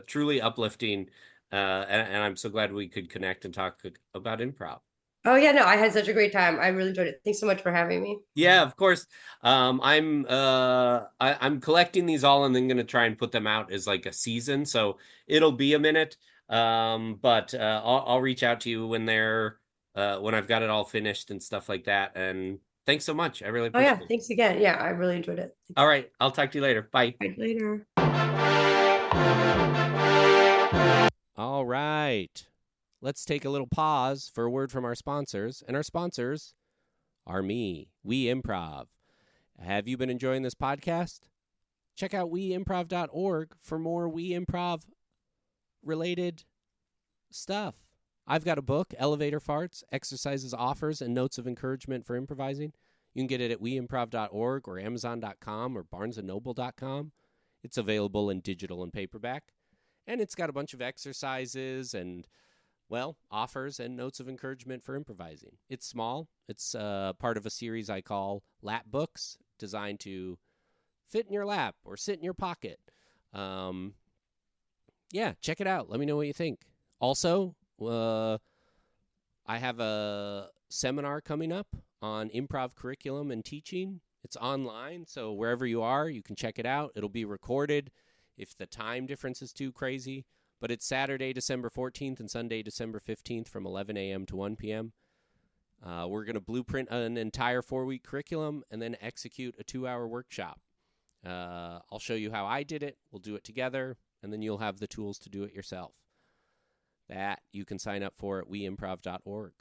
truly uplifting. And I'm so glad we could connect and talk about improv. Oh yeah, no, I had such a great time. I really enjoyed it. Thanks so much for having me. Yeah, of course. I'm collecting these all and then gonna try and put them out as like a season. So it'll be a minute. But I'll reach out to you when when I've got it all finished and stuff like that. And thanks so much. I really Oh yeah, appreciate it. thanks again. Yeah, I really enjoyed it. All right, I'll talk to you later. Bye. Right, later. All right. Let's take a little pause for a word from our sponsors. And our sponsors are me, We Improv. Have you been enjoying this podcast? Check out weimprov.org for more We Improv related stuff. I've got a book, Elevator Farts, Exercises, Offers, and Notes of Encouragement for Improvising. You can get it at weimprov.org or amazon.com or barnesandnoble.com. It's available in digital and paperback. And it's got a bunch of exercises and, well, offers and notes of encouragement for improvising. It's small. It's part of a series I call Lap Books, designed to fit in your lap or sit in your pocket. Yeah, check it out. Let me know what you think. Also, I have a seminar coming up on improv curriculum and teaching. It's online, so wherever you are, you can check it out. It'll be recorded if the time difference is too crazy. But it's Saturday, December 14th and Sunday, December 15th from 11 a.m. to 1 p.m. We're going to blueprint an entire 4-week curriculum and then execute a 2-hour workshop. I'll show you how I did it. We'll do it together, and then you'll have the tools to do it yourself. That you can sign up for at weimprov.org.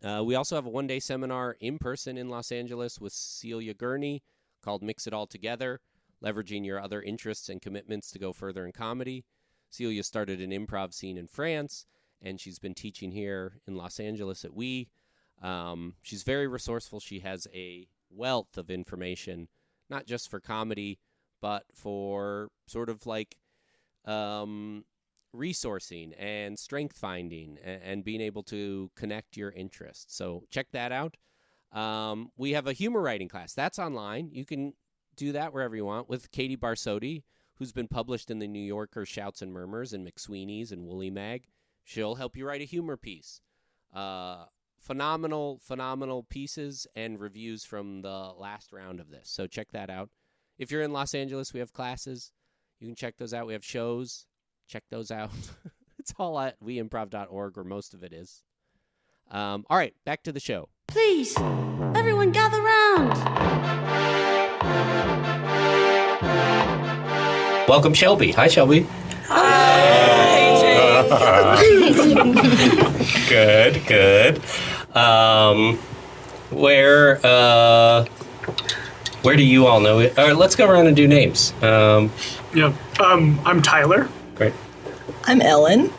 We also have a 1-day seminar in person in Los Angeles with Celia Gurney called Mix It All Together, leveraging your other interests and commitments to go further in comedy. Celia started an improv scene in France, and she's been teaching here in Los Angeles at We. She's very resourceful. She has a wealth of information, not just for comedy, but for sort of like resourcing and strength finding and being able to connect your interests. So check that out. We have a humor writing class. That's online. You can do that wherever you want with Katie Barsotti, who's been published in the New Yorker Shouts and Murmurs and McSweeney's and Woolly Mag. She'll help you write a humor piece. Phenomenal pieces and reviews from the last round of this. So check that out. If you're in Los Angeles, we have classes. You can check those out. We have shows. Check those out. It's all at weimprov.org, or most of it is. All right, back to the show. Please, everyone gather round. Welcome, Shelby. Hi, Shelby. Good. Where do you all know it? Let's go around and do names. I'm Tyler. Great. I'm Ellen.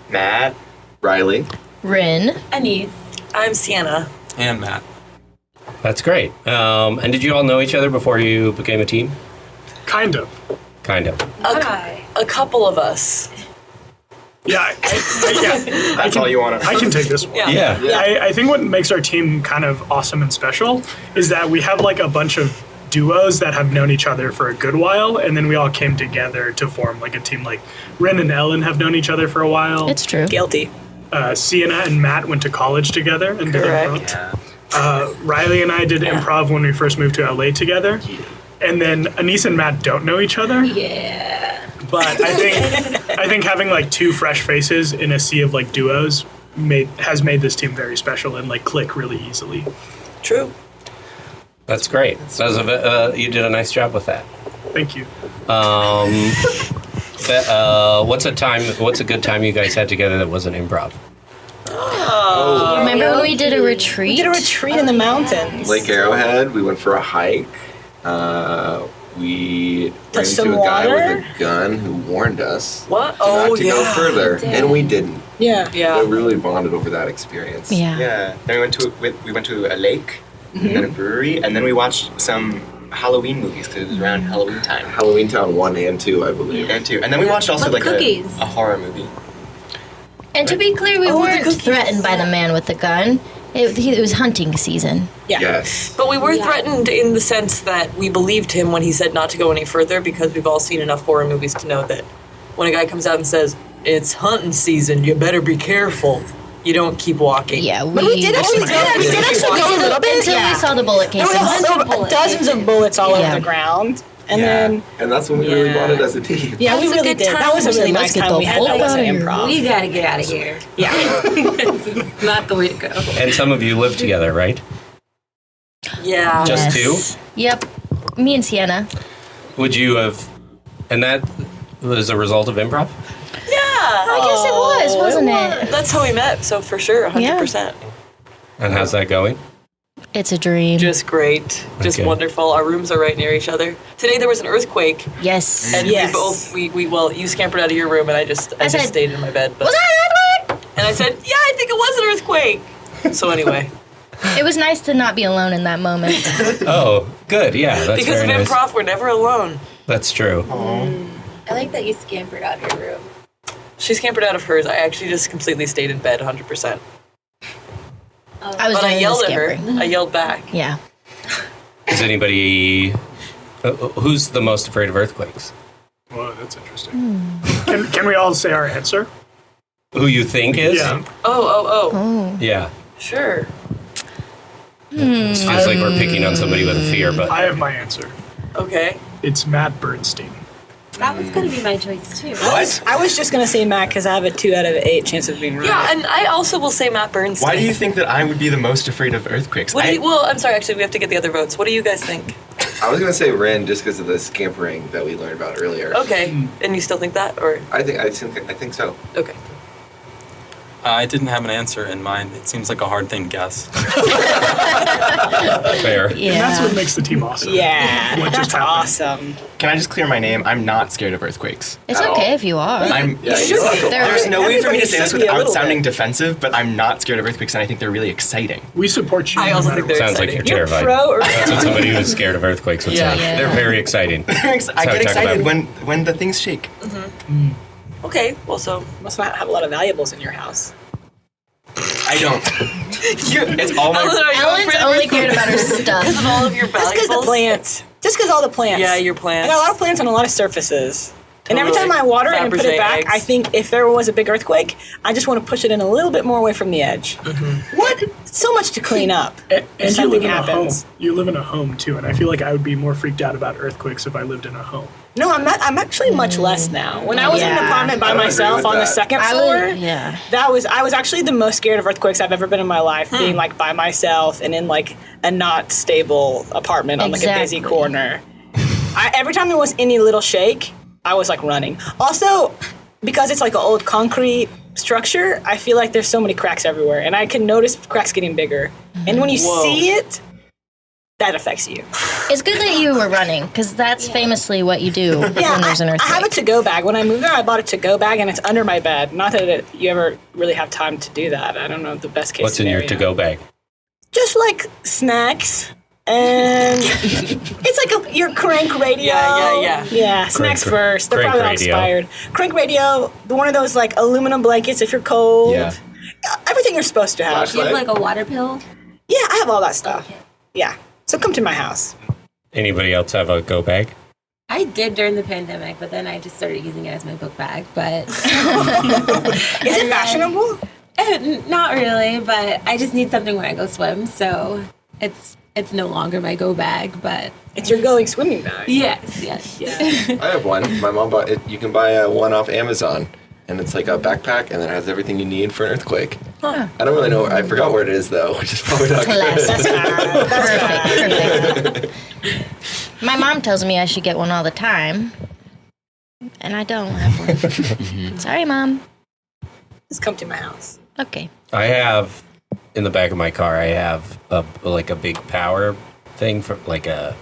Matt. Riley. Rin. Anise. I'm Sienna. And Matt. That's great. And did you all know each other before you became a team? Kind of. Kind of. A couple of us. Yeah, That's all you want to. I can take this one. Yeah. I think what makes our team kind of awesome and special is that we have like a bunch of duos that have known each other for a good while, and then we all came together to form like a team. Like Ren and Ellen have known each other for a while. It's true. Guilty. Sienna and Matt went to college together and did improv. Riley and I did improv when we first moved to LA together. And then Anise and Matt don't know each other. Yeah. But I think having like two fresh faces in a sea of like duos has made this team very special and like click really easily. True. That's great. You did a nice job with that. Thank you. What's a good time you guys had together that wasn't improv? Remember when we did a retreat? We did a retreat in the mountains. Lake Arrowhead. We went for a hike. We ran Touched into some a guy water. with a gun who warned us What? not to go further, and we didn't. Yeah. We really bonded over that experience. Yeah. Yeah. Then we went to a lake, and then a brewery, and then we watched some Halloween movies because it was around Halloween time. Halloween Town 1 and 2, I believe. And two, and then we watched also With like cookies. a horror movie. And to be clear, we weren't threatened by the man with the gun. It was hunting season. Yeah. Yes. But we were threatened in the sense that we believed him when he said not to go any further, because we've all seen enough horror movies to know that when a guy comes out and says, "It's hunting season, you better be careful," you don't keep walking. Yeah, we did actually go a little bit. until we saw the bullet There casings. were dozens of bullets all over the ground. And then, And that's when we really bonded as a team. yeah, we That's a really good did. time. That was a really Let's nice get time the we had. fuck That outta wasn't here. improv. We gotta get out of here. Yeah. Not the way to go. And some of you lived together, right? Yeah. Just two? Yep. Me and Sienna. Would you have... And that was a result of improv? Yeah. I guess it was, wasn't it? That's how we met, so for sure, 100%. And how's that going? It's a dream. Just great. Just Okay. wonderful. Our rooms are right near each other. Today there was an earthquake, Yes. and well, you scampered out of your room, and I just said, stayed in my bed. But, Was that an earthquake? and I said, yeah, I think it was an earthquake. So anyway, It was nice to not be alone in that moment. Oh, good. Yeah, that's because very of nice. improv, we're never alone. That's true. I like that you scampered out of your room. She scampered out of hers. I actually just completely stayed in bed, 100%. I was But I doing the yelled at her. scampering. I yelled back. Yeah. Is anybody... who's the most afraid of earthquakes? Whoa, that's interesting. Can we all say our answer? Who you think is? Yeah. Oh. Yeah. Sure. This feels like we're picking on somebody with a fear, but... I have my answer. Okay. It's Matt Bernstein. That was gonna be my choice too. What? I was just going to say Matt because I have a 2 out of 8 chance of being right. Yeah, and I also will say Matt Bernstein. Why do you think that I would be the most afraid of earthquakes? Well, I'm sorry, actually, we have to get the other votes. What do you guys think? I was going to say Ren just because of the scampering that we learned about earlier. Okay, and you still think that, or? I think so. Okay. I didn't have an answer in mind. It seems like a hard thing to guess. Fair. Yeah. And that's what makes the team awesome. Yeah, What just that's happened. awesome. Can I just clear my name? I'm not scared of earthquakes. It's At okay all. if you are. I'm. Yeah, should be. There's no way for me to say this Everybody should be a without little sounding bit. defensive, but I'm not scared of earthquakes, and I think they're really exciting. We support you. I no also matter think they're what. Sounds like exciting. you're terrified. Pro or That's what somebody who's scared of earthquakes would Yeah. say. Yeah. They're very exciting. I how get we talk about excited it. when the things shake. Okay, well, so must not have a lot of valuables in your house. I don't. It's all my. Ellen's only cared about her stuff. Because of all of your valuables. Just because the plants. Just because all the plants. Yeah, your I plants. got a lot of plants on a lot of surfaces. And every Totally. time I water it and put Fabergé it back, eggs. I think if there was a big earthquake, I just want to push it in a little bit more away from the edge. What? So much to clean up. And you something live in a home. happens. You live in a home too, and I feel like I would be more freaked out about earthquakes if I lived in a home. No, I'm not. I'm actually much less now. When I was in an Yeah. apartment by I would agree myself with on the that. second I floor, would, yeah. I was actually the most scared of earthquakes I've ever been in my life, being like by myself and in like a not stable apartment on like a busy Exactly. corner. Every time there was any little shake, I was like running. Also, because it's like an old concrete structure, I feel like there's so many cracks everywhere, and I can notice cracks getting bigger. And when you Whoa. see it, that affects you. It's good that you were running, because that's famously what you do when there's an I earthquake. have a to-go bag. When I moved there, I bought a to-go bag, and it's under my bed. Not that you ever really have time to do that. I don't know the best case What's scenario. in your to-go bag? Just like snacks. And it's like your crank radio. Yeah, snacks first. They're Crank probably not radio. expired. Crank radio, one of those like aluminum blankets if you're cold. Yeah. Everything you're supposed to have. Do you have like a water pill? Yeah, I have all that stuff. Yeah. So come to my house. Anybody else have a go bag? I did during the pandemic, but then I just started using it as my book bag. But Is it fashionable? Not really, but I just need something when I go swim, so it's no longer my go bag, but it's your going swimming bag. Yes. I have one. My mom bought it. You can buy one off Amazon, and it's like a backpack, and it has everything you need for an earthquake. Huh. I don't really know. I forgot where it is though, which is probably not good. Perfect. My mom tells me I should get one all the time, and I don't have one. Sorry, Mom. Just come to my house. Okay. I have, in the back of my car, I have a big power thing for like a...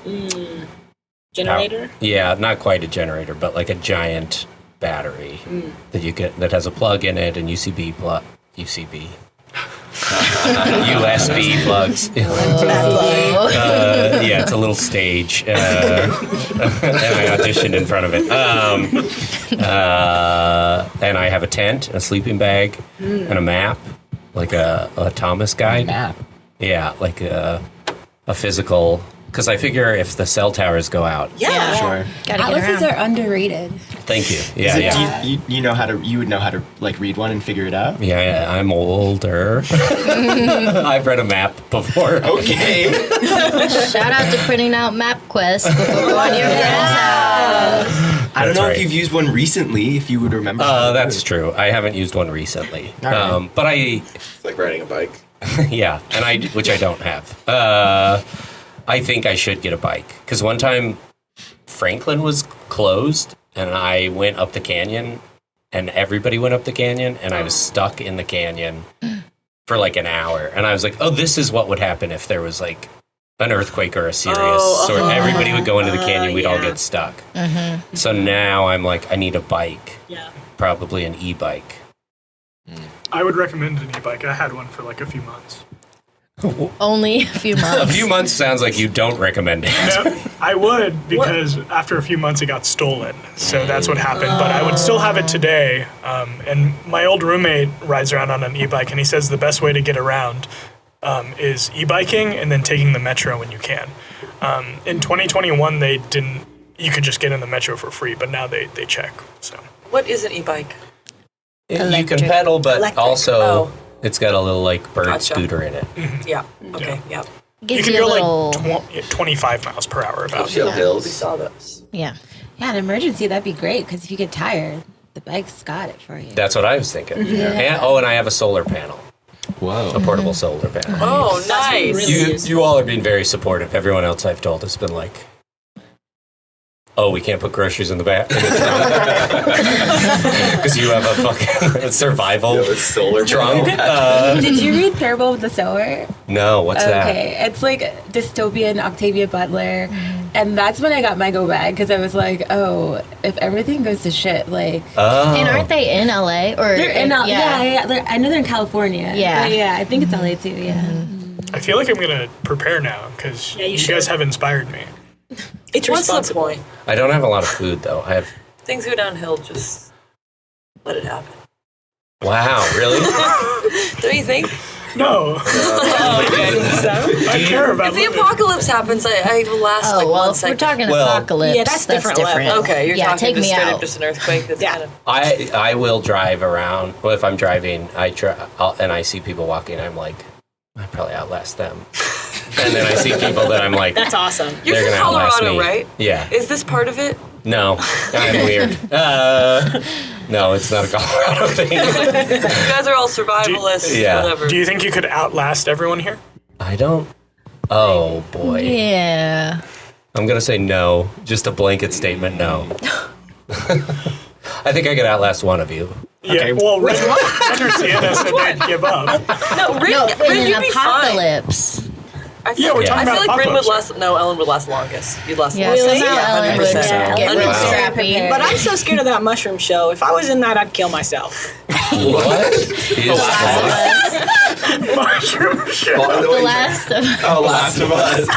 Generator? Yeah, not quite a generator, but like a giant battery that you get that has a plug in it and USB plugs. Yeah, it's a little stage, and I auditioned in front of it. And I have a tent, a sleeping bag, and a map, like a Thomas guide. Map. Yeah, like a physical. Because I figure if the cell towers go out. Yeah, Sure. Atlases are underrated. Thank you. Yeah. You know how to. You would know how to like read one and figure it out. Yeah, I'm older. I've read a map before. Okay. Shout out to printing out MapQuest before going to your friend's house. I don't know right. if you've used one recently. If you would remember. That's true. I haven't used one recently. All right. But It's like riding a bike. yeah, which I don't have. I think I should get a bike because one time Franklin was closed and I went up the canyon and everybody went up the canyon and I was stuck in the canyon for like an hour and I was like, oh, this is what would happen if there was like an earthquake or a serious sort. Everybody would go into the canyon, we'd all get stuck. So now I'm like, I need a bike, probably an e-bike. I would recommend an e-bike. I had one for like a few months. Only a few months. A few months sounds like you don't recommend it. No, I would because after a few months it got stolen. So that's what happened. But I would still have it today. And my old roommate rides around on an e-bike, and he says the best way to get around is e-biking and then taking the metro when you can. In 2021, they didn't. You could just get in the metro for free, but now they check. So What is an e-bike? You can pedal, but also it's got a little like bird Gotcha. scooter in it. Yeah. Okay. Yeah. you can go like 25 miles per hour about. Up hills. We saw those. Yeah. Yeah, an emergency, that'd be great, because if you get tired, the bike's got it for you. That's what I was thinking. And I have a solar panel. Whoa. A portable solar panel. Oh, nice. You all are being very supportive. Everyone else I've told has been like, oh, we can't put groceries in the back. Because you have a fucking survival solar trunk. Did you read Parable of the Sower? No, what's that? Okay, it's like dystopian Octavia Butler. And that's when I got my go bag, because I was like, oh, if everything goes to shit, like... And aren't they in LA? Or They're in LA. Yeah. I know they're in California. Yeah. But yeah, I think it's LA too, yeah. I feel like I'm gonna prepare now because you guys have inspired me. It's What's the responsible. point? I don't have a lot of food, though. I have... Things go downhill, just let it happen. Wow, really? Don't you think? No. I care about If the apocalypse happens, I will last like 1 second. We're talking apocalypse. Yeah, that's different level. Okay, you're talking take just me straight out. up just an earthquake. That's kind of... I will drive around. Well, if I'm driving, and I see people walking, I'm like, I probably outlast them. And then I see people that I'm like, That's awesome. You're they're from gonna outlast Colorado, me. right? Yeah. Is this part of it? No, I'm weird. No, it's not a Colorado thing. You guys are all survivalists, Yeah. whatever. Do you think you could outlast everyone here? I don't. Oh boy. Yeah. I'm gonna say no. Just a blanket statement. No. I think I could outlast one of you. Yeah. Well, Ren or Sienna said they'd give up. No, Rin, No, Rin, in you'd an be fine. apocalypse. I feel, Yeah, we're talking I feel about like Bryn would apocalypse. last. No, Ellen would last longest. You'd last Yeah, longest. somehow Ellen would 100%. get real scrappy. But I'm so scared of that mushroom show. If I was in that, I'd kill myself. What? Mushroom show. The Last of Us. Oh, Last of Us.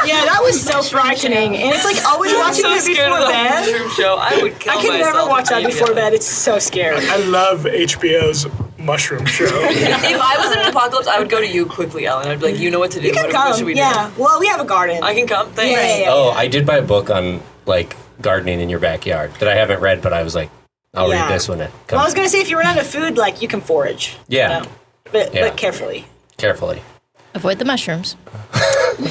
Yeah, that was so frightening. And it's like always watching so it scared before of the bed. mushroom show. I would kill I can myself never watch that before immediately. bed. It's so scary. I love HBO's mushroom show. If I was in an apocalypse, I would go to you quickly, Ellen. I'd be like, you know what to do. You can What should come. we do? Yeah. Well, we have a garden. I can come. Thanks. Yeah. Oh, I did buy a book on like gardening in your backyard that I haven't read, but I was like, I'll Yeah. read this when it Well, comes. I was gonna say if you run out of food, like you can forage. Yeah. You know? But Yeah. carefully. Carefully. Avoid the mushrooms.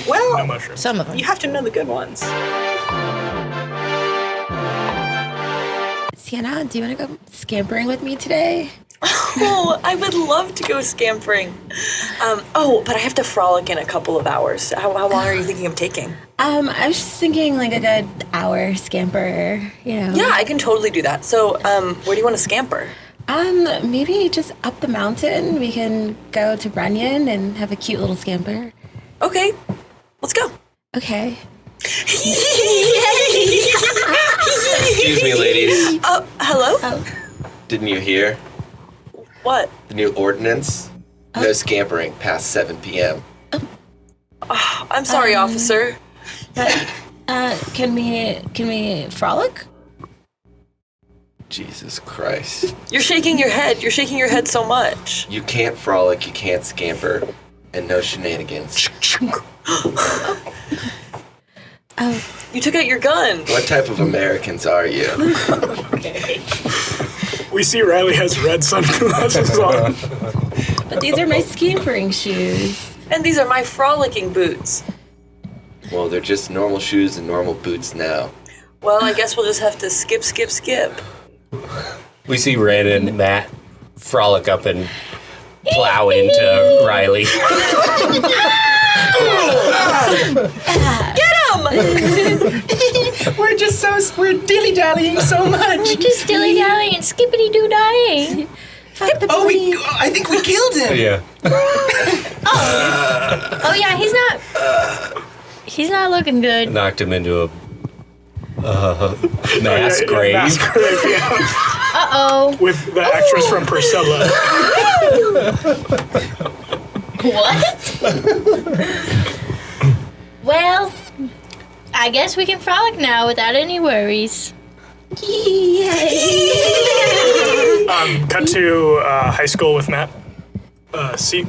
Well, No mushrooms. Some of them. you have to know the good ones. Sienna, do you want to go scampering with me today? Oh, I would love to go scampering. But I have to frolic in a couple of hours. How long are you thinking of taking? I was just thinking like a good hour scamper, you know. Yeah, I can totally do that. So, where do you want to scamper? Maybe just up the mountain. We can go to Runyon and have a cute little scamper. Okay, let's go. Okay. Excuse me, ladies. Hello? Didn't you hear What? the new ordinance? No scampering past 7 p.m. I'm sorry, officer. Can we frolic? Jesus Christ. You're shaking your head. You're shaking your head so much. You can't frolic, you can't scamper, and no shenanigans. You took out your gun. What type of Americans are you? We see Riley has red sunglasses on. But these are my scampering shoes. And these are my frolicking boots. Well, they're just normal shoes and normal boots now. Well, I guess we'll just have to skip. We see Ren and Matt frolic up and plow into Riley. Get him! We're dilly-dallying so much. We're just dilly-dallying and skippity-doo-dying. I think we killed him. Yeah. Oh yeah, he's not looking good. Knocked him into a mass grave. Mass grave, yeah. Uh-oh. With the actress from Priscilla. What? Well, I guess we can frolic now without any worries. Cut to high school with Matt. See.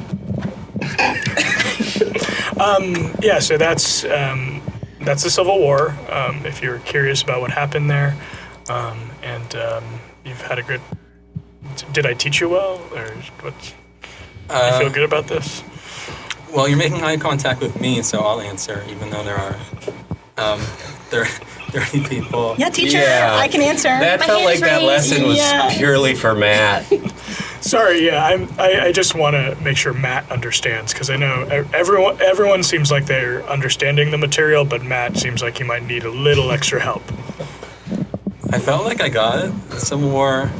Yeah, so that's the Civil War. If you're curious about what happened there, and you've had a good. Did I teach you well, or what? You feel good about this? Well, you're making eye contact with me, so I'll answer, even though there are 30 people. Yeah, teacher, Yeah. I can answer. That My felt like hand's that raised. lesson was Yeah. purely for Matt. Sorry, yeah, I just want to make sure Matt understands, because I know everyone seems like they're understanding the material, but Matt seems like he might need a little extra help. I felt like I got it. The Civil War.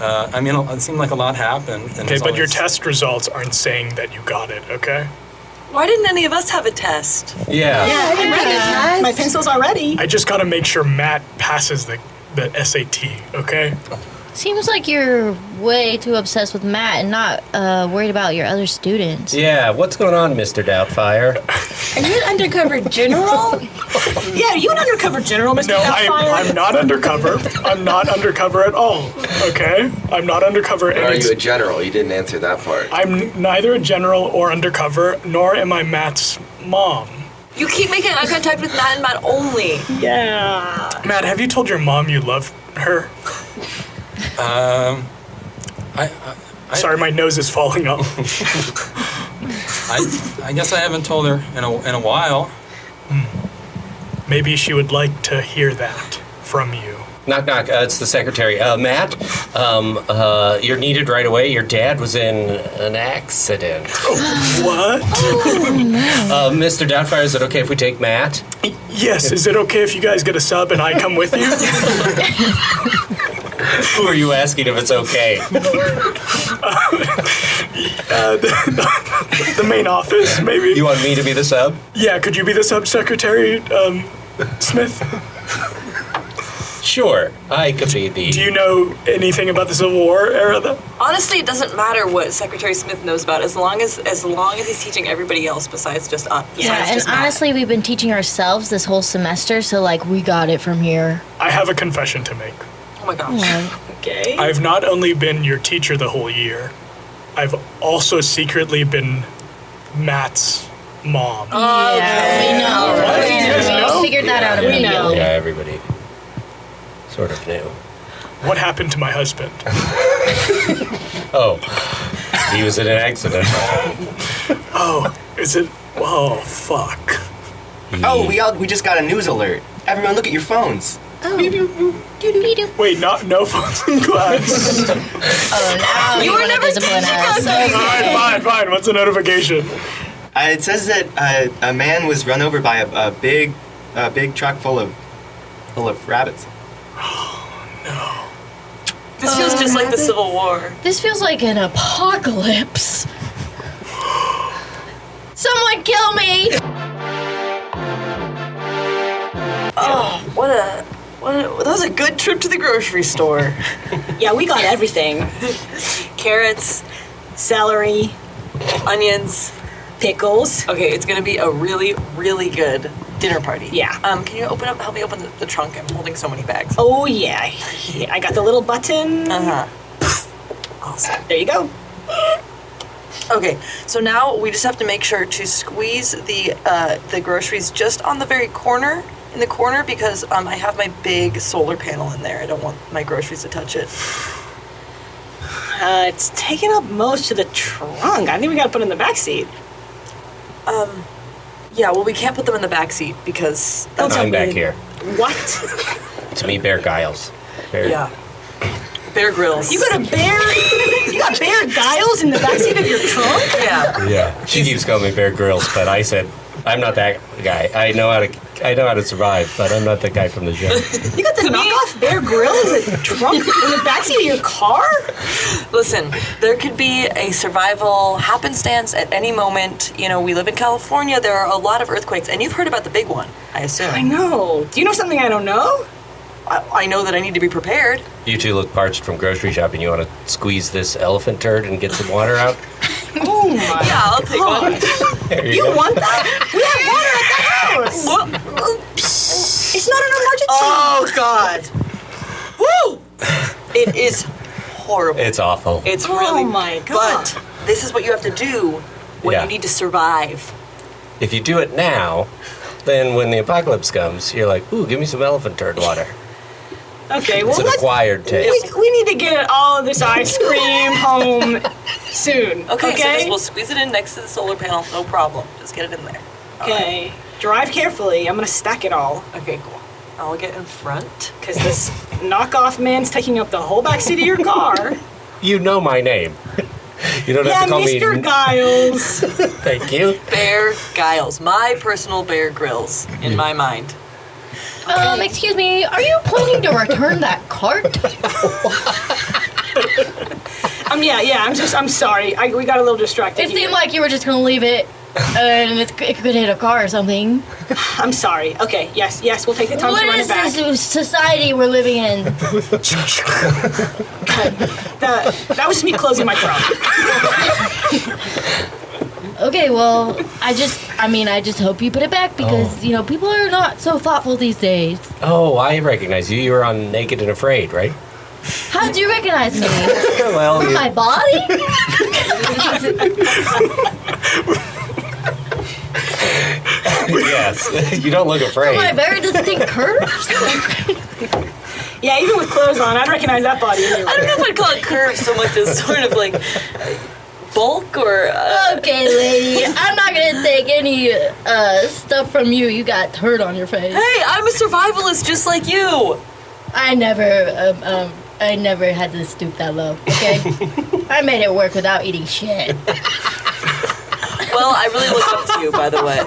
It seemed like a lot happened. And Okay, there's but your always- test results aren't saying that you got it, okay? Why didn't any of us have a test? Yeah. My pencil's already. I just gotta make sure Matt passes the SAT, okay? Seems like you're way too obsessed with Matt and not worried about your other students. Yeah, what's going on, Mr. Doubtfire? Are you an undercover general? Yeah, are you an undercover general, Mr. No, Doubtfire? I'm not undercover. I'm not undercover at all, okay? I'm not undercover. Or are you a general? You didn't answer that part. I'm neither a general or undercover, nor am I Matt's mom. You keep making eye contact with Matt and Matt only. Yeah. Matt, have you told your mom you love her? Sorry, my nose is falling off. I guess I haven't told her in a while. Maybe she would like to hear that from you. Knock, knock. It's the secretary. Matt, you're needed right away. Your dad was in an accident. What? Mr. Doubtfire, is it okay if we take Matt? Yes, is it okay if you guys get a sub and I come with you? Who are you asking if it's okay? The main office, maybe. You want me to be the sub? Yeah, could you be the sub-secretary, Smith? Sure, I could be the... Do you know anything about the Civil War era, though? Honestly, it doesn't matter what Secretary Smith knows about, as long as he's teaching everybody else besides just us. Yeah, and honestly, we've been teaching ourselves this whole semester, so like we got it from here. I have a confession to make. Oh my gosh. Okay. I've not only been your teacher the whole year, I've also secretly been Matt's mom. Oh, yeah, we know. What? You guys know? We figured that out immediately. Yeah, everybody sort of knew. What happened to my husband? Oh, he was in an accident. Oh, is it? Oh, fuck. Oh, we just got a news alert. Everyone, look at your phones. Wait, no phones in class. Oh, now you were never discipline us. Fine. What's the notification? It says that a man was run over by a big truck full of rabbits. This feels just like the Civil War. This feels like an apocalypse. Someone kill me! Oh, that was a good trip to the grocery store. Yeah, we got everything. Carrots, Celery, onions, pickles. Okay, it's gonna be a really, really good dinner party. Yeah. Can you help me open the trunk? I'm holding so many bags. Oh, yeah. I got the little button. Uh-huh. Awesome. There you go. Okay, so now we just have to make sure to squeeze the groceries just on the very corner, in the corner, because I have my big solar panel in there. I don't want my groceries to touch it. It's taking up most of the trunk. I think we gotta put it in the back seat. Yeah, well, we can't put them in the back seat because that's I'm back here. What? To me, Bear Giles. Yeah. Bear Grylls. You got Bear Giles in the backseat of your trunk? Yeah. She keeps calling me Bear Grylls, but I said I'm not that guy. I know how to survive, but I'm not the guy from the show. You got the knockoff Bear Grylls in the trunk in the backseat of your car? Listen, there could be a survival happenstance at any moment. You know, we live in California. There are a lot of earthquakes, and you've heard about the big one, I assume. I know. Do you know something I don't know? I know that I need to be prepared. You two look parched from grocery shopping. You want to squeeze this elephant turd and get some water out? Oh my Yeah, I'll take one. You want that? We have water at the house. It's not an emergency. Oh, God. Woo! It is horrible. It's awful. It's really. Oh my God. But this is what you have to do when you need to survive. If you do it now, then when the apocalypse comes, you're like, ooh, give me some elephant turd water. Okay, well, it's an acquired taste. We need to get all of this ice cream home soon. Okay, so we'll squeeze it in next to the solar panel. No problem. Just get it in there. Okay. Drive carefully. I'm going to stack it all. Okay, cool. I'll get in front. Because this knockoff man's taking up the whole backseat of your car. You know my name. You don't have to call me... Mr. Giles. Thank you. Bear Giles. My personal Bear Grylls in my mind. Excuse me, are you planning to return that cart? I'm sorry. We got a little distracted. It seemed like you were just gonna leave it, and it could hit a car or something. I'm sorry. Okay, yes, we'll take the time to run it back. What is this society we're living in? That was me closing my trunk. Okay, well, I just hope you put it back because, people are not so thoughtful these days. Oh, I recognize you. You were on Naked and Afraid, right? How'd you recognize me? Well, from my body? Yes. You don't look afraid. From my very distinct curves? Yeah, even with clothes on, I'd recognize that body anyway. I don't know if I'd call it curves so much as sort of like... bulk or Okay, lady, I'm not gonna take any stuff from you. You got turd on your face. Hey, I'm a survivalist just like you. I never had to stoop that low. Okay, I made it work without eating shit. Well, I really look up to you, by the way.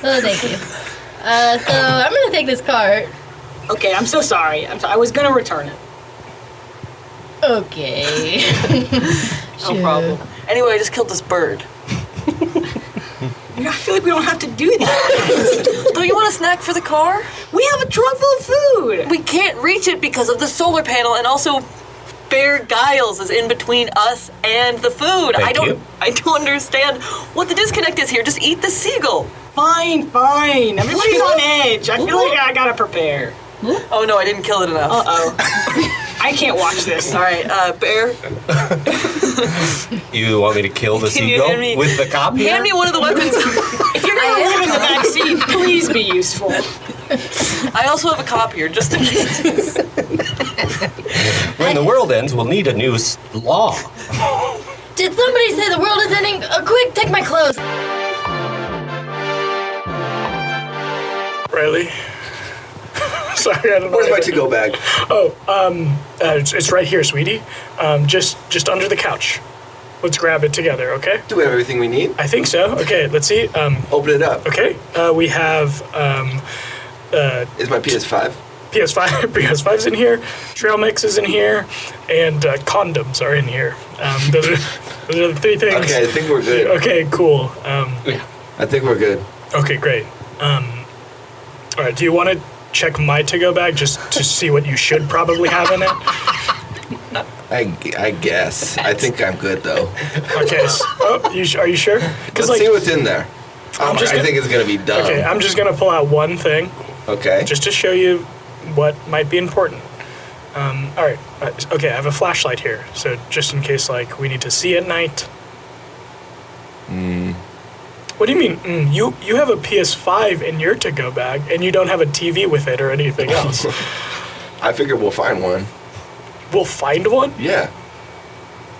Oh, thank you. So I'm gonna take this cart. Okay, I'm so sorry. I was gonna return it. Okay. No problem. Anyway, I just killed this bird. I feel like we don't have to do that. Don't you want a snack for the car? We have a trunk full of food. We can't reach it because of the solar panel, and also Bear Giles is in between us and the food. Thank you. I don't understand what the disconnect is here. Just eat the seagull. Fine. Everybody's on edge. I feel like I gotta prepare. Oh no, I didn't kill it enough. Uh-oh. I can't watch this. All right, Bear. You want me to kill the Can you seagull hand me- with the cop here? Hand me one of the weapons. If you're gonna live in the back seat, please be useful. I also have a copier, just in case. When the world ends, we'll need a new law. Did somebody say the world is ending? Quick, take my clothes. Riley? Sorry, I don't know. Where's my to-go bag? Oh, it's right here, sweetie. Just under the couch. Let's grab it together, okay? Do we have everything we need? I think so. Okay, let's see. Open it up. Okay, we have Is my PS5? PS5's in here, trail mix is in here, and condoms are in here. Those are the three things. Okay, I think we're good. Okay, cool. I think we're good. Okay, great. All right, do you want to check my to-go bag just to see what you should probably have in it? I guess. I think I'm good though. Okay. Are you sure? Let's see what's in there. I think it's gonna be dumb. Okay, I'm just gonna pull out one thing. Okay. Just to show you what might be important. All right. Okay, I have a flashlight here, so just in case like we need to see at night. What do you mean? You have a PS5 in your to-go bag, and you don't have a TV with it or anything else. I figure we'll find one. We'll find one? Yeah.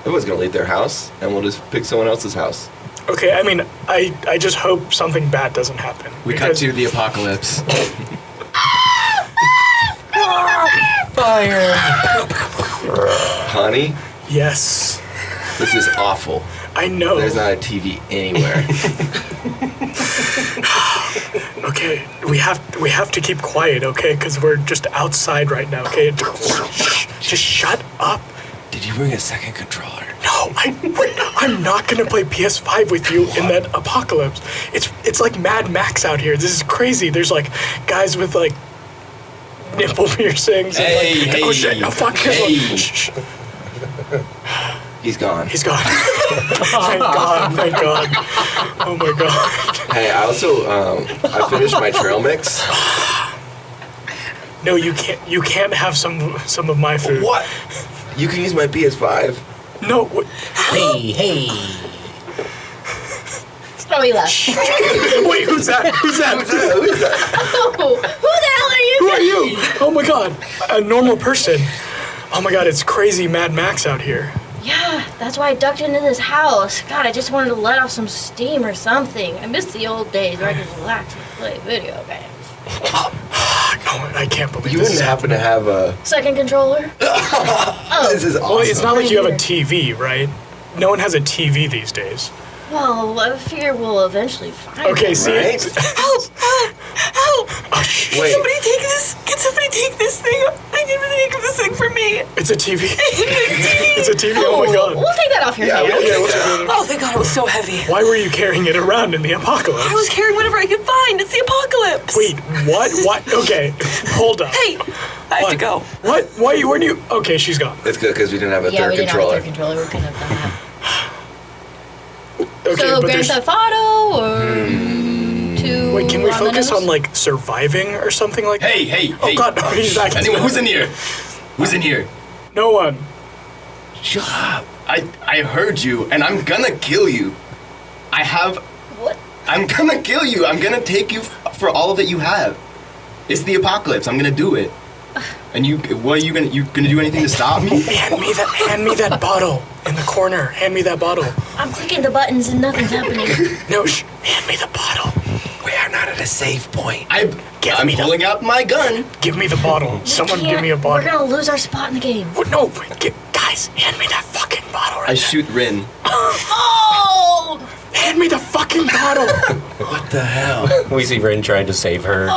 Everyone's gonna leave their house, and we'll just pick someone else's house. Okay, I mean, I just hope something bad doesn't happen. We cut to the apocalypse. Fire! Honey? Yes. This is awful. I know. There's not a TV anywhere. Okay, we have to keep quiet, okay? Because we're just outside right now, okay? Just shut up. Did you bring a second controller? No, I'm not gonna play PS5 with you in that apocalypse. It's like Mad Max out here. This is crazy. There's like guys with like nipple piercings. And oh shit! No, fuck. Shh. He's gone. He's gone. Thank God. Oh my God. Hey, I also I finished my trail mix. No, you can't. You can't have some of my food. What? You can use my PS5. No. Hey. Oh, he left. Wait, who's that? Who's that? Oh, who the hell are you? Who are you? Oh my God, a normal person. Oh my God, it's crazy Mad Max out here. Yeah, that's why I ducked into this house. God, I just wanted to let off some steam or something. I miss the old days where I could relax and play video games. Oh, I can't believe you wouldn't happen to have a second controller? This is awesome. Well, it's not like you have a TV, right? No one has a TV these days. Well, I figure we'll eventually find Okay, one. see? Right? Help! Wait. Somebody take this. Can somebody take this thing? I need to take this thing for me. It's a TV. It's a TV. Oh my God. We'll take that off your hands. Oh, thank God, it was so heavy. Why were you carrying it around in the apocalypse? I was carrying whatever I could find. It's the apocalypse. Wait, what? Okay, hold up. Hey, I have to go. What? Why weren't you? Okay, she's gone. It's good because we didn't have a Yeah, third we didn't have a controller. third controller. We couldn't have done that. Okay, So but Grand there's. Theft Auto or two. Wait, can we Long focus Meadows? on like surviving or something like? Hey. Oh God, no, he's back. Anyone, who's in here? Who's in here? No one. Shut up. I heard you, and I'm gonna kill you. What? I'm gonna kill you. I'm gonna take you for all that you have. It's the apocalypse. I'm gonna do it. And you gonna do anything to stop me? Hand me that bottle in the corner. Hand me that bottle. I'm clicking the buttons and nothing's happening. No, hand me the bottle. We are not at a save point. I'm pulling out my gun. Give me the bottle. Someone give me a bottle. We're gonna lose our spot in the game. No, guys, hand me that fucking bottle right I shoot Rin. Oh! Hand me the fucking bottle. What the hell? We see Rin trying to save her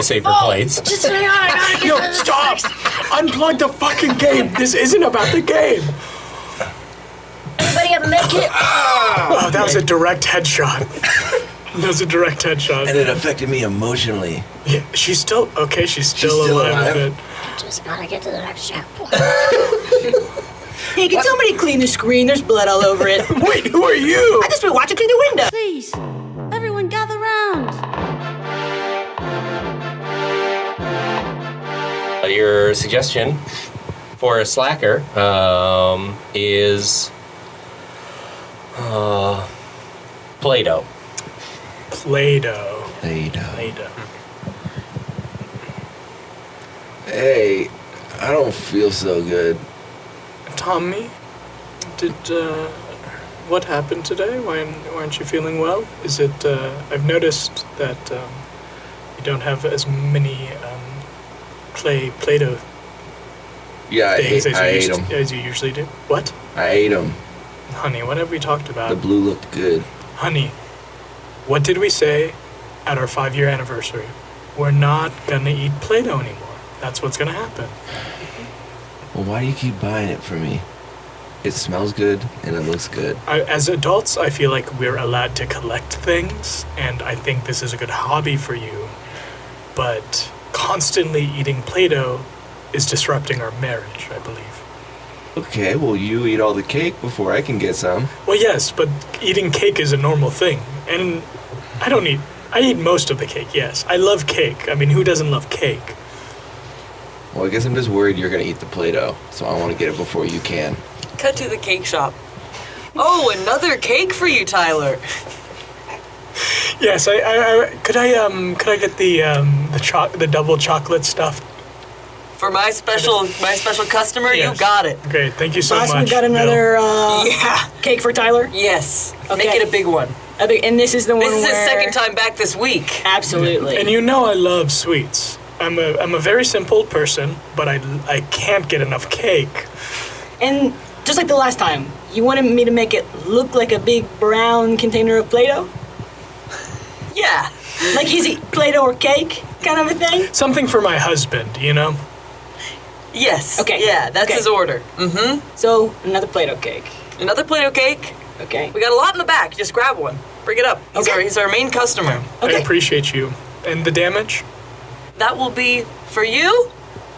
save her place. Just hang on, I gotta get Yo, to the stop! Unplug the fucking game. This isn't about the game. Anybody have a med kit? Oh, that was a direct headshot. That was a direct headshot. And it affected me emotionally. Yeah, she's still okay. She's still alive with it. Just gotta get to the next chapter. Hey, can somebody clean the screen? There's blood all over it. Wait, who are you? I just been watching through the window. Please, everyone gather round. Your suggestion for a slacker is Play-Doh. Play-Doh. Hey, I don't feel so good. Tommy, what happened today? Why aren't you feeling well? Is it? I've noticed that you don't have as many Play-Doh Yeah, things I ate them. as you usually do. What? I ate them. Honey, what have we talked about? The blue looked good. Honey, what did we say at our 5-year anniversary? We're not gonna eat Play-Doh anymore. That's what's gonna happen. Well, why do you keep buying it for me? It smells good and it looks good. As adults, I feel like we're allowed to collect things, and I think this is a good hobby for you. But constantly eating Play-Doh is disrupting our marriage, I believe. Okay, well, you eat all the cake before I can get some. Well, yes, but eating cake is a normal thing. And I eat most of the cake, yes. I love cake. I mean, who doesn't love cake? Well, I guess I'm just worried you're going to eat the Play-Doh, so I want to get it before you can. Cut to the cake shop. Oh, another cake for you, Tyler. Yes, could I get the double chocolate stuff? For my special customer, Yes. You got it. Okay, thank you so Boss, much. we got another Yeah. cake for Tyler. Yes. Okay. Make it a big one. And this is the one This is his where... second time back this week. Absolutely. And you know I love sweets. I'm a very simple person, but I can't get enough cake. And just like the last time, you wanted me to make it look like a big brown container of Play-Doh? Yeah. Like he's eating Play-Doh or cake kind of a thing? Something for my husband, you know? Yes. Okay. Yeah, that's Okay. his order. Mm-hmm. So, another Play-Doh cake. Another Play-Doh cake. Okay. We got a lot in the back. Just grab one. Bring it up. He's our main customer. I appreciate you. And the damage? That will be, for you,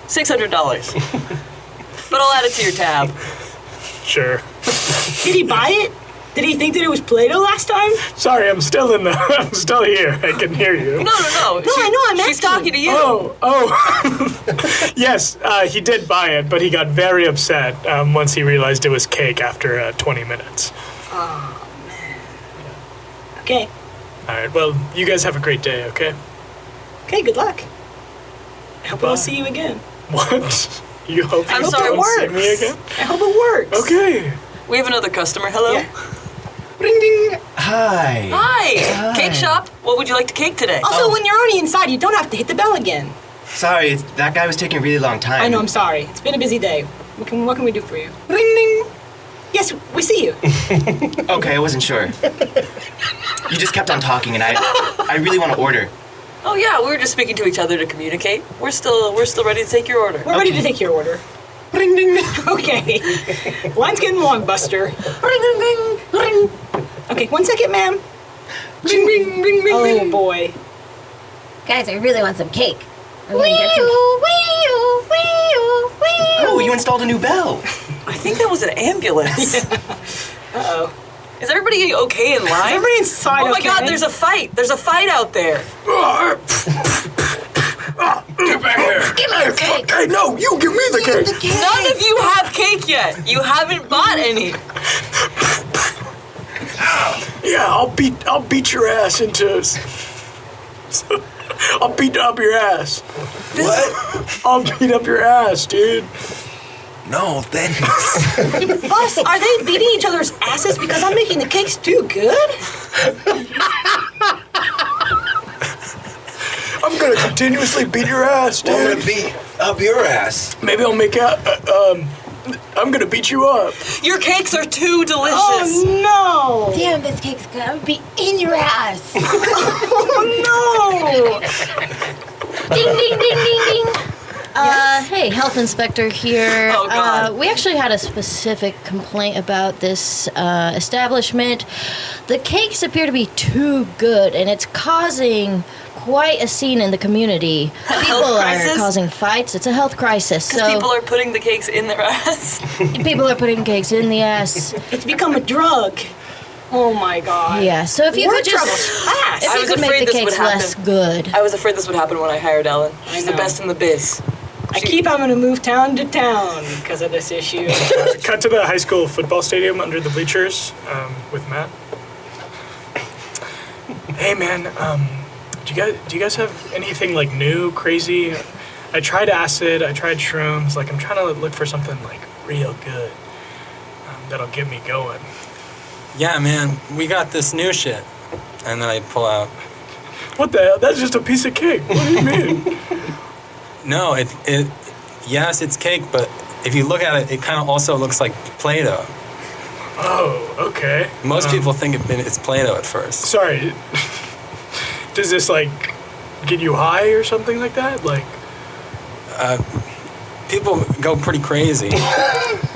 $600. But I'll add it to your tab. Sure. Did he buy it? Did he think that it was Play-Doh last time? Sorry, I'm still here. I can hear you. No. No, I know, I'm She's asking. talking to you. Oh. Yes, he did buy it, but he got very upset once he realized it was cake after 20 minutes. Oh, man. Okay. All right, well, you guys have a great day, okay? Okay, good luck. I hope we'll see you again. What? You hope I'm you sorry, don't see works. me again? I hope it works. Okay. We have another customer. Hello. Yeah. Ring ding! Hi. Hi. Cake shop. What would you like to cake today? Also, when you're already inside, you don't have to hit the bell again. Sorry, that guy was taking a really long time. I know, I'm sorry. It's been a busy day. What can we do for you? Ring ding! Yes, we see you. Okay, I wasn't sure. You just kept on talking, and I really want to order. Oh yeah, we were just speaking to each other to communicate. We're still ready to take your order. We're ready to take your order. Ring ding! Okay. Line's getting long, Buster. Ring, ring, ring, ring. Okay, 1 second, ma'am. Ring, ring, ring, ring, Oh, ring. boy. Guys, I really want some cake. I'm Wee-oo, gonna get some. wee-oo, wee-oo, wee-oo. Oh, you installed a new bell. I think that was an ambulance. Uh-oh. Is everybody okay in line? Is everybody inside Oh my okay? God, there's a fight. There's a fight out there. Get back here! Give me your cake. Hey, no, you give me the cake. None of you have cake yet. You haven't bought any. Yeah, I'll beat your ass into. I'll beat up your ass. What? I'll beat up your ass, dude. No, thanks. Boss, are they beating each other's asses because I'm making the cakes too good? I'm gonna continuously beat your ass, I'm dude. gonna beat up your ass. Maybe I'll make out. I'm gonna beat you up. Your cakes are too delicious. Oh no! Damn, this cake's gonna be in your ass. Oh Ding, ding, ding, ding, ding. Hey, health inspector here. Oh, God. We actually had a specific complaint about this establishment. The cakes appear to be too good, and it's causing quite a scene in the community. People are crisis? causing fights. It's a health crisis. Because people are putting the cakes in their ass. People are putting cakes in the ass. no! It's become a drug. Oh my god. Yeah, so if you Word could just travels fast. if I you was could afraid make the this would cakes less happen. good. I was afraid this would happen when I hired Ellen. She's the know. best in the biz. I keep having to move town to town because of this issue. Cut to the high school football stadium under the bleachers with Matt. Hey man, do you guys have anything like new, crazy? I tried acid, I tried shrooms. Like I'm trying to look for something like real good that'll get me going. Yeah, man, we got this new shit. And then I pull out. What the hell? That's just a piece of cake. What do you mean? No, yes, it's cake, but if you look at it, it kind of also looks like Play-Doh. Oh, okay. Most people think it's Play-Doh at first. Sorry. Does this like get you high or something like that? Like, People go pretty crazy.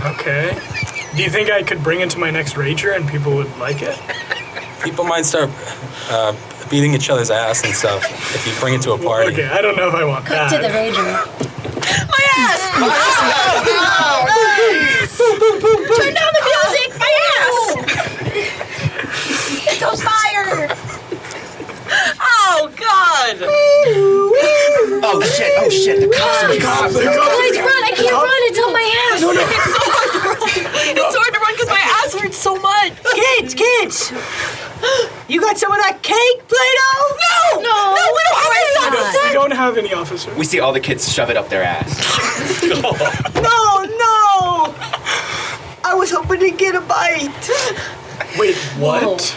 okay. Do you think I could bring it to my next rager and people would like it? People might start beating each other's ass and stuff if you bring it to a party. Okay, I don't know if I want Cut that. to the rager. My ass! Turn down the music! My ass! It's on fire! Oh, God! Oh shit, the cops are Cops, here. the cops. Guys, run! I can't run! It's on my ass! No. It's so hard to run because my ass hurts so much. Kids! You got some of that cake, Play-Doh? No! We don't have any officer. We don't have any officers. We see all the kids shove it up their ass. No! I was hoping to get a bite. Wait, what?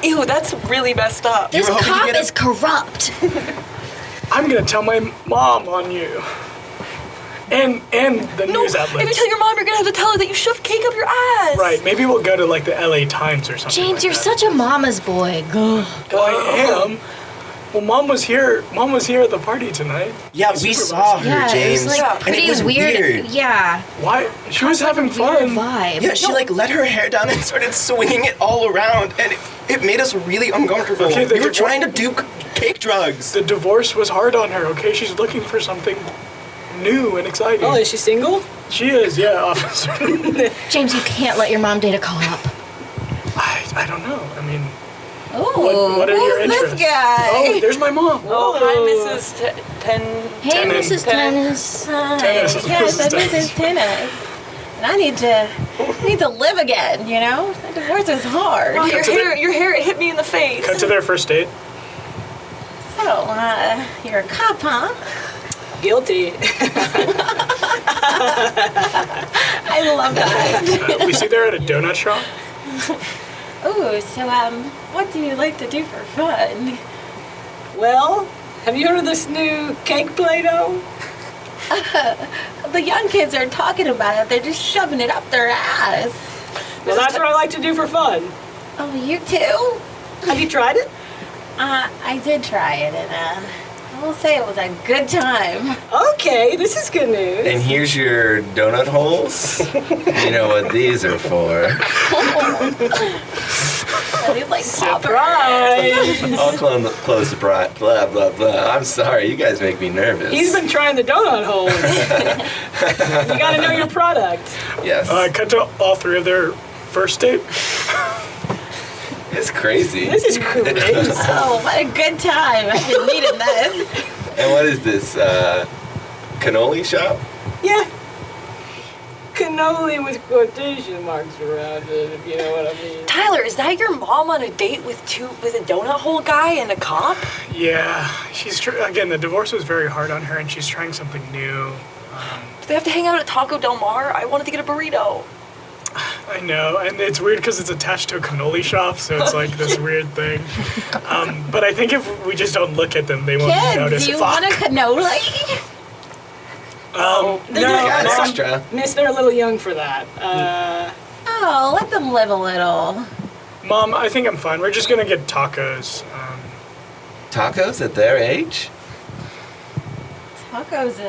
Ew, that's really messed up. This were hoping to cop get a- is corrupt. I'm gonna tell my mom on you. And the news If outlets. you tell your mom, you're gonna have to tell her that you shoved cake up your ass. Right, maybe we'll go to like the LA Times or something. James, like you're that. such a mama's boy. Go. Well, I am. Well, mom was here at the party tonight. Yeah, The we supervisor. saw her, Yeah, James. it was like and pretty it was weird. Yeah. Why? She was having Weird fun. vibe. Yeah, she like let her hair down and started swinging it all around, and it made us really uncomfortable. Okay, we were trying to do cake drugs. The divorce was hard on her, okay? She's looking for something new and exciting. Oh, is she single? She is, yeah, officer. James, you can't let your mom date a cop. I don't know. I mean, Oh, what are your who's interests? this guy? Oh, there's my mom. Oh, hi, Mrs. Hey, Tennis. Mrs. Tennis. Tennis. Yes, I'm Mrs. Tennis. And I need to live again, you know? The divorce is hard. Oh, your hair, it hit me in the face. Cut to their first date. So, you're a cop, huh? Guilty. I love that. We see they're at a donut shop. Ooh, so, what do you like to do for fun? Well, have you heard of this new cake Play-Doh? The young kids are talking about it. They're just shoving it up their ass. Well, that's what I like to do for fun. Oh, you too? Have you tried it? I did try it, and I will say it was a good time. Okay, this is good news. And here's your donut holes. You know what these are for. These like Surprise! I'll close the bra. Blah, blah, blah. I'm sorry. You guys make me nervous. He's been trying the donut holes. You gotta know your product. Yes. Cut to all three of their first date. It's crazy. This is great. Oh, what a good time. I've been needing this. And what is this? Cannoli shop? Yeah. Cannoli with quotation marks around it, if you know what I mean. Tyler, is that your mom on a date with a donut hole guy and a cop? Yeah, she's again. The divorce was very hard on her, and she's trying something new. Do they have to hang out at Taco Del Mar? I wanted to get a burrito. I know, and it's weird because it's attached to a cannoli shop, so it's like this weird thing. But I think if we just don't look at them, they won't Kids, notice. do you Fuck. want a cannoli? No, extra. Miss, they're a little young for that. Oh, let them live a little. Mom, I think I'm fine. We're just gonna get tacos. Tacos at their age? Tacos,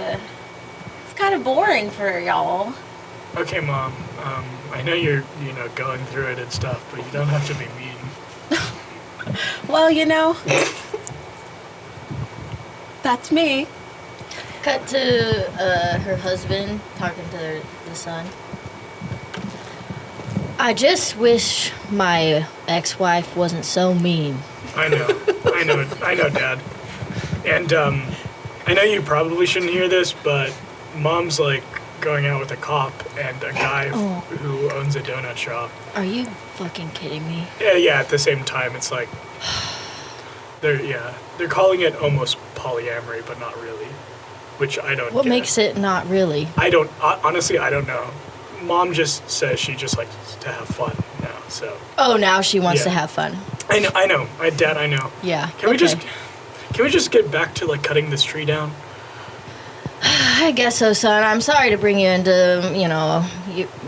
it's kind of boring for y'all. Okay, Mom. I know you're, going through it and stuff, but you don't have to be mean. Well, that's me. Cut to her husband talking to the son. I just wish my ex-wife wasn't so mean. I know, Dad. And I know you probably shouldn't hear this, but Mom's like going out with a cop and a guy who owns a donut shop. Are you fucking kidding me? Yeah. At the same time, it's like they're calling it almost polyamory, but not really. Which I don't. What get. makes it not really? I don't. Honestly, I don't know. Mom just says she just likes to have fun now. So. Oh, now she wants to have fun. I know. Dad, I know. Yeah. Can we just get back to like cutting this tree down? I guess so, son. I'm sorry to bring you into,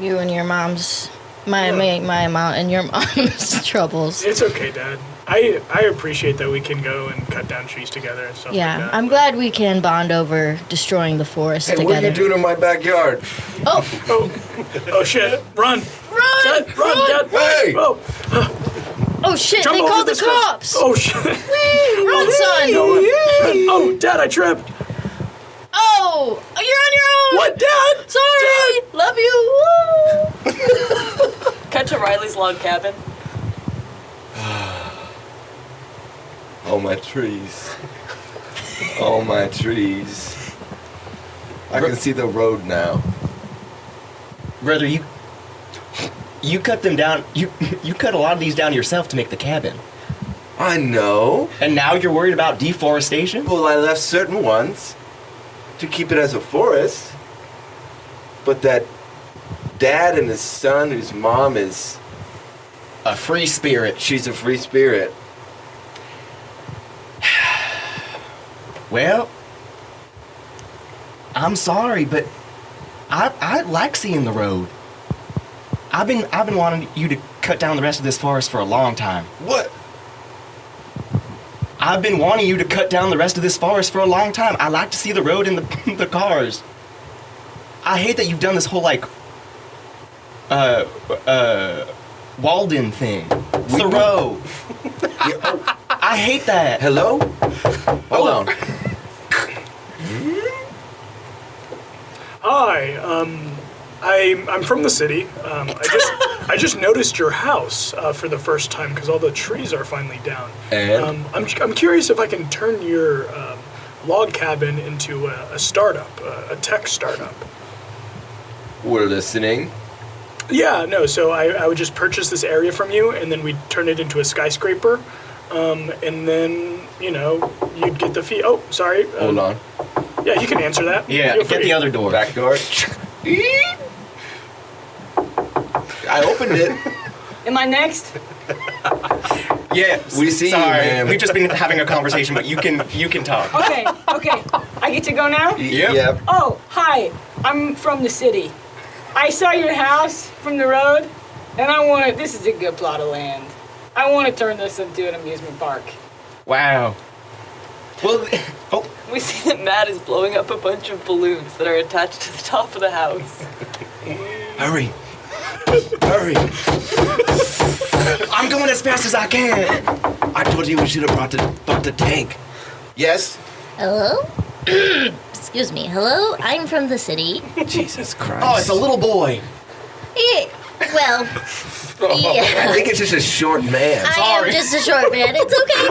you and your mom's, my mom and your mom's troubles. It's okay, Dad. I appreciate that we can go and cut down trees together and stuff like that. I'm glad we can bond over destroying the forest together. What are you doing in my backyard? Oh shit! Run! Dad, run! Dad! Hey! Oh shit! Jump they over called the this fence. cops! Oh shit! Run, son! Oh, Dad, I tripped. Oh, you're on your own. What, Dad? Sorry. Love you. Cut to Riley's log cabin. Oh, my trees. Oh, my trees. I can see the road now. Brother, you cut them down. You cut a lot of these down yourself to make the cabin. I know. And now you're worried about deforestation? Well, I left certain ones to keep it as a forest. But that dad and his son, whose mom is a free spirit. She's a free spirit. Well, I'm sorry, but I like seeing the road. I've been wanting you to cut down the rest of this forest for a long time. What? I've been wanting you to cut down the rest of this forest for a long time. I like to see the road and the cars. I hate that you've done this whole Walden thing. Thoreau. I hate that. Hello? Hold on. Hi, I'm from the city. I just noticed your house for the first time because all the trees are finally down. And? I'm curious if I can turn your log cabin into a startup, a tech startup. We're listening. Yeah, no, so I would just purchase this area from you, and then we'd turn it into a skyscraper, and then, you'd get the fee. Oh, sorry. Hold on. Yeah, you can answer that. Yeah, get the other door. Back door. I opened it. Am I next? Yeah, we see you, man. We've just been having a conversation, but you can talk. Okay. I get to go now? Yep. Oh, hi. I'm from the city. I saw your house from the road, and this is a good plot of land. I want to turn this into an amusement park. Wow. Well, We see that Matt is blowing up a bunch of balloons that are attached to the top of the house. Hurry. Hurry. I'm going as fast as I can. I told you we should have brought the tank. Yes? Hello? Excuse me. Hello? I'm from the city. Jesus Christ. Oh, it's a little boy. Yeah, well, yeah. I think it's just a short man. I am just a short man. It's okay.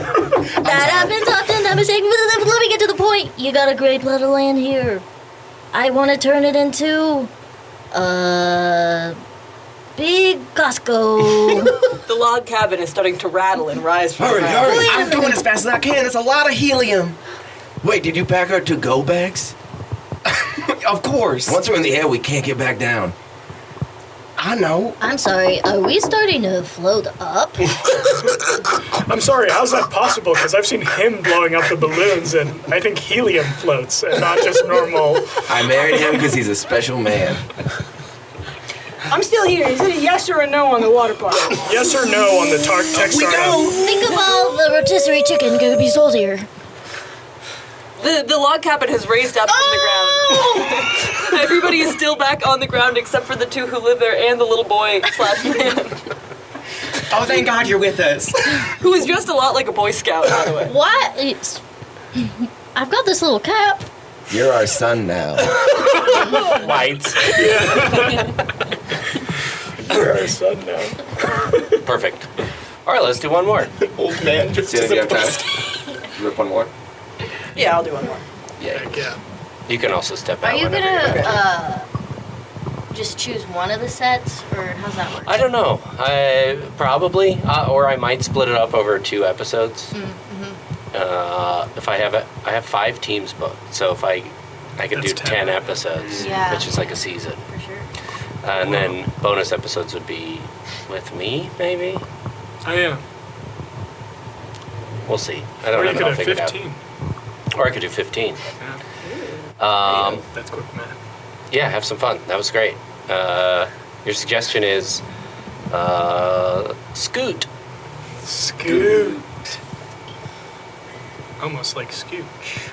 That happens often. I'm mistaken. Let me get to the point. You got a great plot of land here. I want to turn it into big Costco. The log cabin is starting to rattle and rise from the ground. Hurry. I'm going as fast as I can. It's a lot of helium. Wait, did you pack our to-go bags? Of course. Once we're in the air, we can't get back down. I know. I'm sorry, are we starting to float up? I'm sorry, how's that possible? Because I've seen him blowing up the balloons, and I think helium floats, and not just normal. I married him because he's a special man. I'm still here. Is it a yes or a no on the water park? Yes or no on the tech startup? Think of all the rotisserie chicken gonna be sold here. The log cabin has raised up from the ground. Everybody is still back on the ground except for the two who live there and the little boy / man. Oh, thank God you're with us. Who is dressed a lot like a Boy Scout, by the way. What? I've got this little cap. You're our son now. White. You're our son now. Perfect. All right, let's do one more. Old man just Do you have time? Rip one more? Yeah, I'll do one more. Yeah. You can also step out. Are you whenever gonna just choose one of the sets, or how's that work? I don't know. I probably, or I might split it up over 2 episodes. If I have 5 teams booked, so if I could do 10 episodes, Yeah. which is like a season. For sure. And then bonus episodes would be with me, maybe. Oh, yeah. We'll see. I don't Or you have it could all have figured 15. out. Or I could do 15. That's quick math. Yeah, have some fun. That was great. Your suggestion is Scoot. Scoot. Almost like Scooch.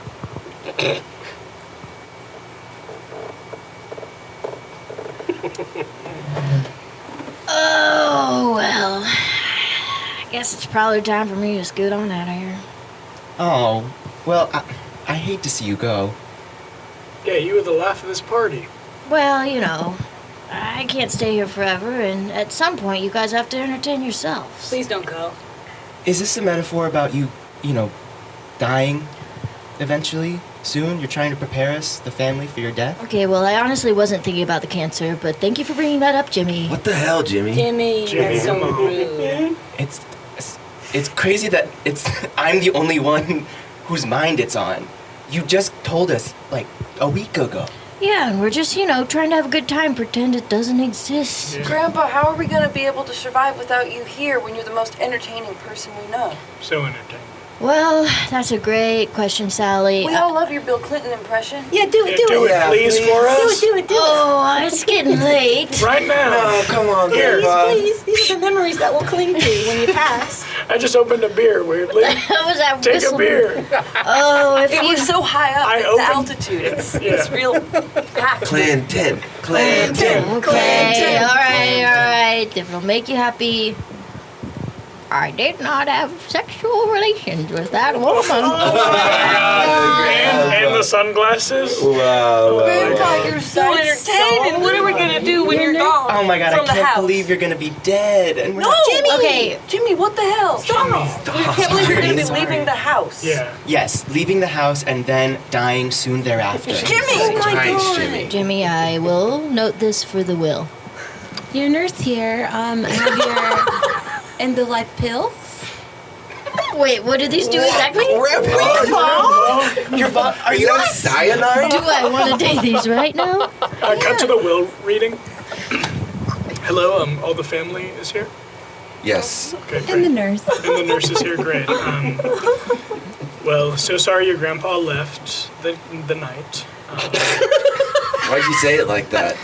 Oh, well. I guess it's probably time for me to scoot on out of here. Oh, well, I hate to see you go. Yeah, you were the laugh of this party. Well, you know, I can't stay here forever, and at some point you guys have to entertain yourselves. Please don't go. Is this a metaphor about you dying eventually, soon? You're trying to prepare us, the family, for your death? Okay, well, I honestly wasn't thinking about the cancer, but thank you for bringing that up, Jimmy. What the hell, Jimmy? Jimmy, that's so come on. rude. It's crazy that I'm the only one whose mind it's on. You just told us, like, a week ago. Yeah, and we're just, trying to have a good time, pretend it doesn't exist. Grandpa, how are we going to be able to survive without you here when you're the most entertaining person we know? So entertaining. Well, that's a great question, Sally. We all love your Bill Clinton impression. Yeah, do it, Do it, please, for us. Do it. Oh, it's getting late. Right now. Oh, come on, Grandpa. Please. These are the memories that will cling to you when you pass. I just opened a beer, weirdly. How was that Take whistle? a beer. Oh, if It you... was so high up, I the opened- altitude. It's real packed. Clinton. Okay, all right. If it'll make you happy, I did not have sexual relations with that woman. And the sunglasses. Wow. Grandpa, you're so entertaining. What are we going to do when you're gone? Oh my God, from I the can't house? believe you're gonna be dead. And we're No, not- Jimmy. Okay. Jimmy, what the hell? Stop. I can't believe you're going to be Sorry. leaving the house. Yeah. Yes, leaving the house and then dying soon thereafter. Jimmy, oh my Thanks, God. Jimmy. Jimmy, I will note this for the will. Your nurse here. I have your end of life pills. Wait, what do these do exactly? Are you on Cyanide? Do I want to take these right now? Cut to the will reading. Hello, all the family is here? Yes. Okay, great. And the nurse. And the nurse is here, great. Well, so sorry your grandpa left the night. Why'd you say it like that?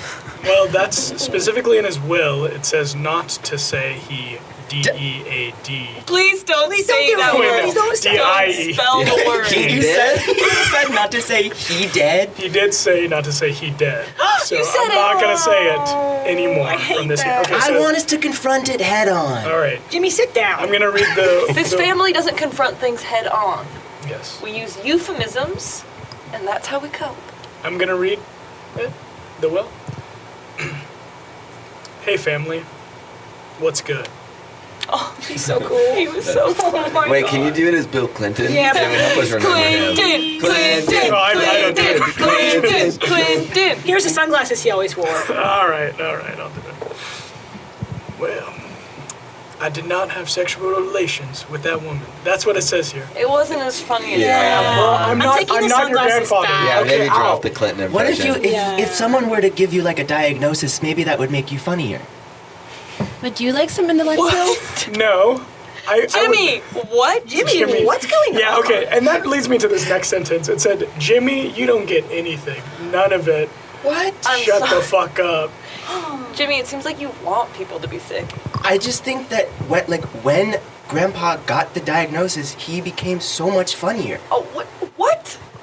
Well, that's specifically in his will. It says not to say he D-E-A-D. Please don't say do that it. word. Please don't D-I-E. Spell the word. You said not to say he dead? He did say not to say he dead. So You said I'm not going to say it anymore from this year. Okay, I so, want us to confront it head on. all right. Jimmy, sit down. I'm going to read the... This family doesn't confront things head on. Yes. We use euphemisms, and that's how we cope. I'm going to read it, the will. Hey, family. What's good? Oh, he's so cool. He was so cool. Oh my Wait, God. can you do it as Bill Clinton? Yeah, Help us remember him. Clinton. No, I don't do it. Clinton. Here's the sunglasses he always wore. All right, I'll do it. Well, I did not have sexual relations with that woman. That's what it says here. It wasn't as funny as Well, I'm not taking the your sunglasses grandfather. back. Yeah, maybe ow. drop the Clinton What impression. if someone were to give you like a diagnosis, maybe that would make you funnier? Would you like some intellectuals? No. Jimmy, what? Jimmy, what's going on? Yeah, okay, and that leads me to this next sentence. It said, Jimmy, you don't get anything. None of it. What? Shut the fuck up. Jimmy, it seems like you want people to be sick. I just think that when Grandpa got the diagnosis, he became so much funnier. Oh, what?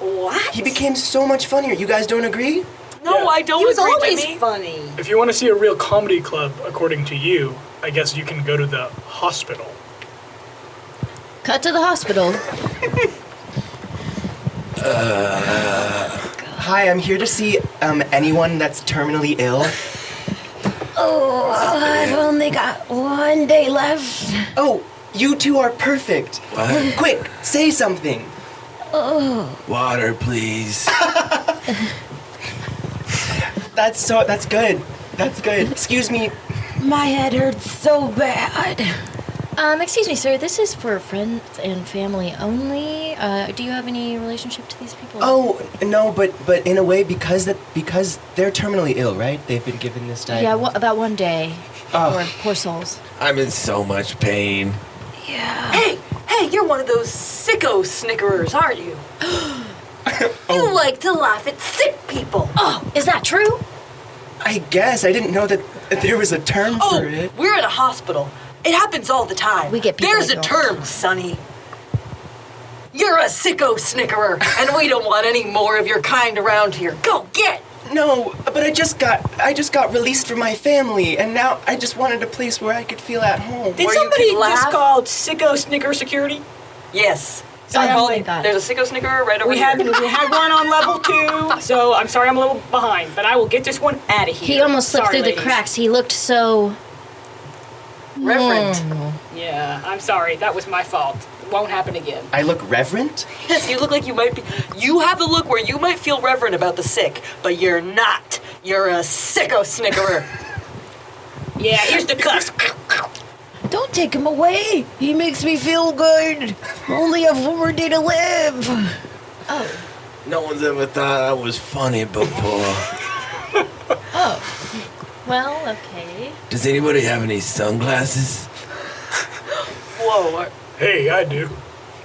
What? He became so much funnier. You guys don't agree? No, I don't He was agree, always Jimmy. funny. If you want to see a real comedy club, according to you, I guess you can go to the hospital. Cut to the hospital. Hi, I'm here to see anyone that's terminally ill. Oh, I've only got 1 day left. Oh, you two are perfect. What? Quick, say something. Oh. Water, please. That's good. That's good. Excuse me. My head hurts so bad. Excuse me, sir. This is for friends and family only. Do you have any relationship to these people? Oh no, but in a way because they're terminally ill, right? They've been given this diagnosis. Yeah, about 1 day. Oh. Poor souls. I'm in so much pain. Yeah. Hey, you're one of those sicko snickerers, aren't you? You like to laugh at sick people. Oh, is that true? I guess I didn't know that there was a term for it. We're in a hospital. It happens all the time. We get people There's like a that. term, Sonny. You're a sicko snickerer, and we don't want any more of your kind around here. Go get! No, but I just got released from my family, and now I just wanted a place where I could feel at home. Did Where you somebody can just laugh? call Sicko Snicker Security? Yes. Oh Call my it. God. There's a sicko snickerer right over We here. had one on level 2, so I'm sorry I'm a little behind, but I will get this one out of here. He almost slipped Sorry, through ladies. the cracks. He looked so... Reverend. Yeah, I'm sorry. That was my fault. It won't happen again. I look reverent? Yes, you look like you might be. You have the look where you might feel reverent about the sick, but you're not. You're a sicko snickerer. Yeah, here's the cuffs. Don't take him away. He makes me feel good. Only have 1 more day to live. Oh. No one's ever thought I was funny before. Oh. Well, okay. Does anybody have any sunglasses? Whoa. Hey, I do.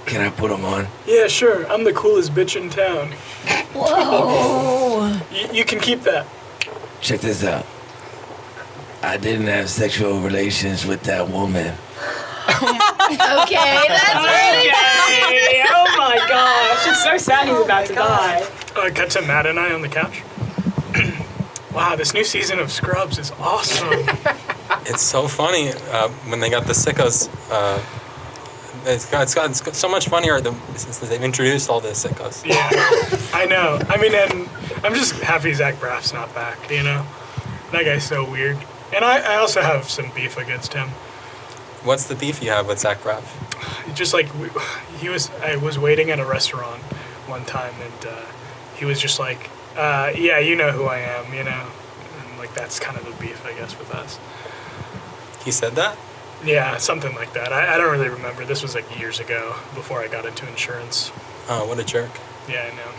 Can I put them on? Yeah, sure. I'm the coolest bitch in town. Whoa. You can keep that. Check this out. I didn't have sexual relations with that woman. Okay, that's really Okay. Oh my gosh. It's so sad he's about to die. Cut to Matt and I on the couch. Wow, this new season of Scrubs is awesome. It's so funny when they got the sickos. It's got so much funnier since they've introduced all the sickos. Yeah, I know. I mean, and I'm just happy Zach Braff's not back, you know? That guy's so weird. And I also have some beef against him. What's the beef you have with Zach Braff? Just like, I was waiting at a restaurant one time, and he was just like, yeah, you know who I am, you know? And like, that's kind of the beef, I guess, with us. He said that? Yeah, something like that. I don't really remember. This was like years ago, before I got into insurance. Oh, what a jerk. Yeah, I know.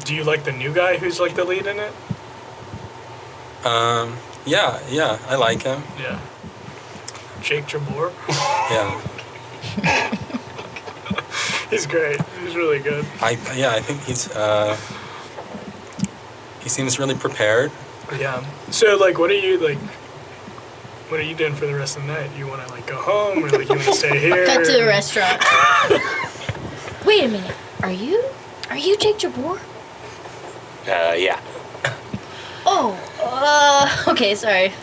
Do you like the new guy who's like the lead in it? Yeah, I like him. Yeah. Jake Jabor? Yeah. He's great. He's really good. I think he seems really prepared. Yeah. So like, what are you doing for the rest of the night? You want to like go home, or like you want to stay here? Cut to the restaurant. Wait a minute. Are you Jake Jabor? Yeah. Oh, okay, sorry.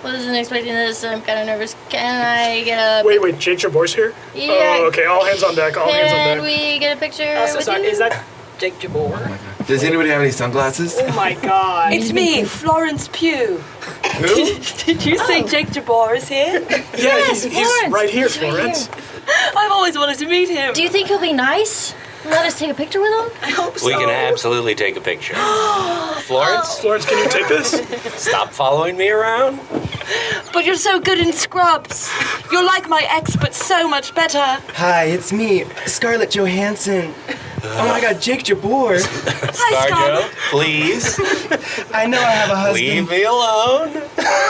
Wasn't expecting this. I'm kind of nervous. Can I get a... Wait, Jake Jabor's here? Yeah. Oh, okay, all hands on deck, all hands on Can deck. we get a picture Also, with sorry, you? is that Jake Jabor? Does anybody have any sunglasses? Oh my god. It's me, Florence Pugh. Who? Did you say Jake Jabor is here? Yeah, Yes, he's Florence. right here, He's right Florence. I've always wanted to meet him. Do you think he'll be nice? Let us take a picture with him? I hope so. We can absolutely take a picture. Florence, Florence, can you take this? stop following me around. But you're so good in Scrubs. You're like my ex, but so much better. Hi, it's me, Scarlett Johansson. Oh my God, Jake Jabor. ScarJo, please. I know I have a husband. Leave me alone.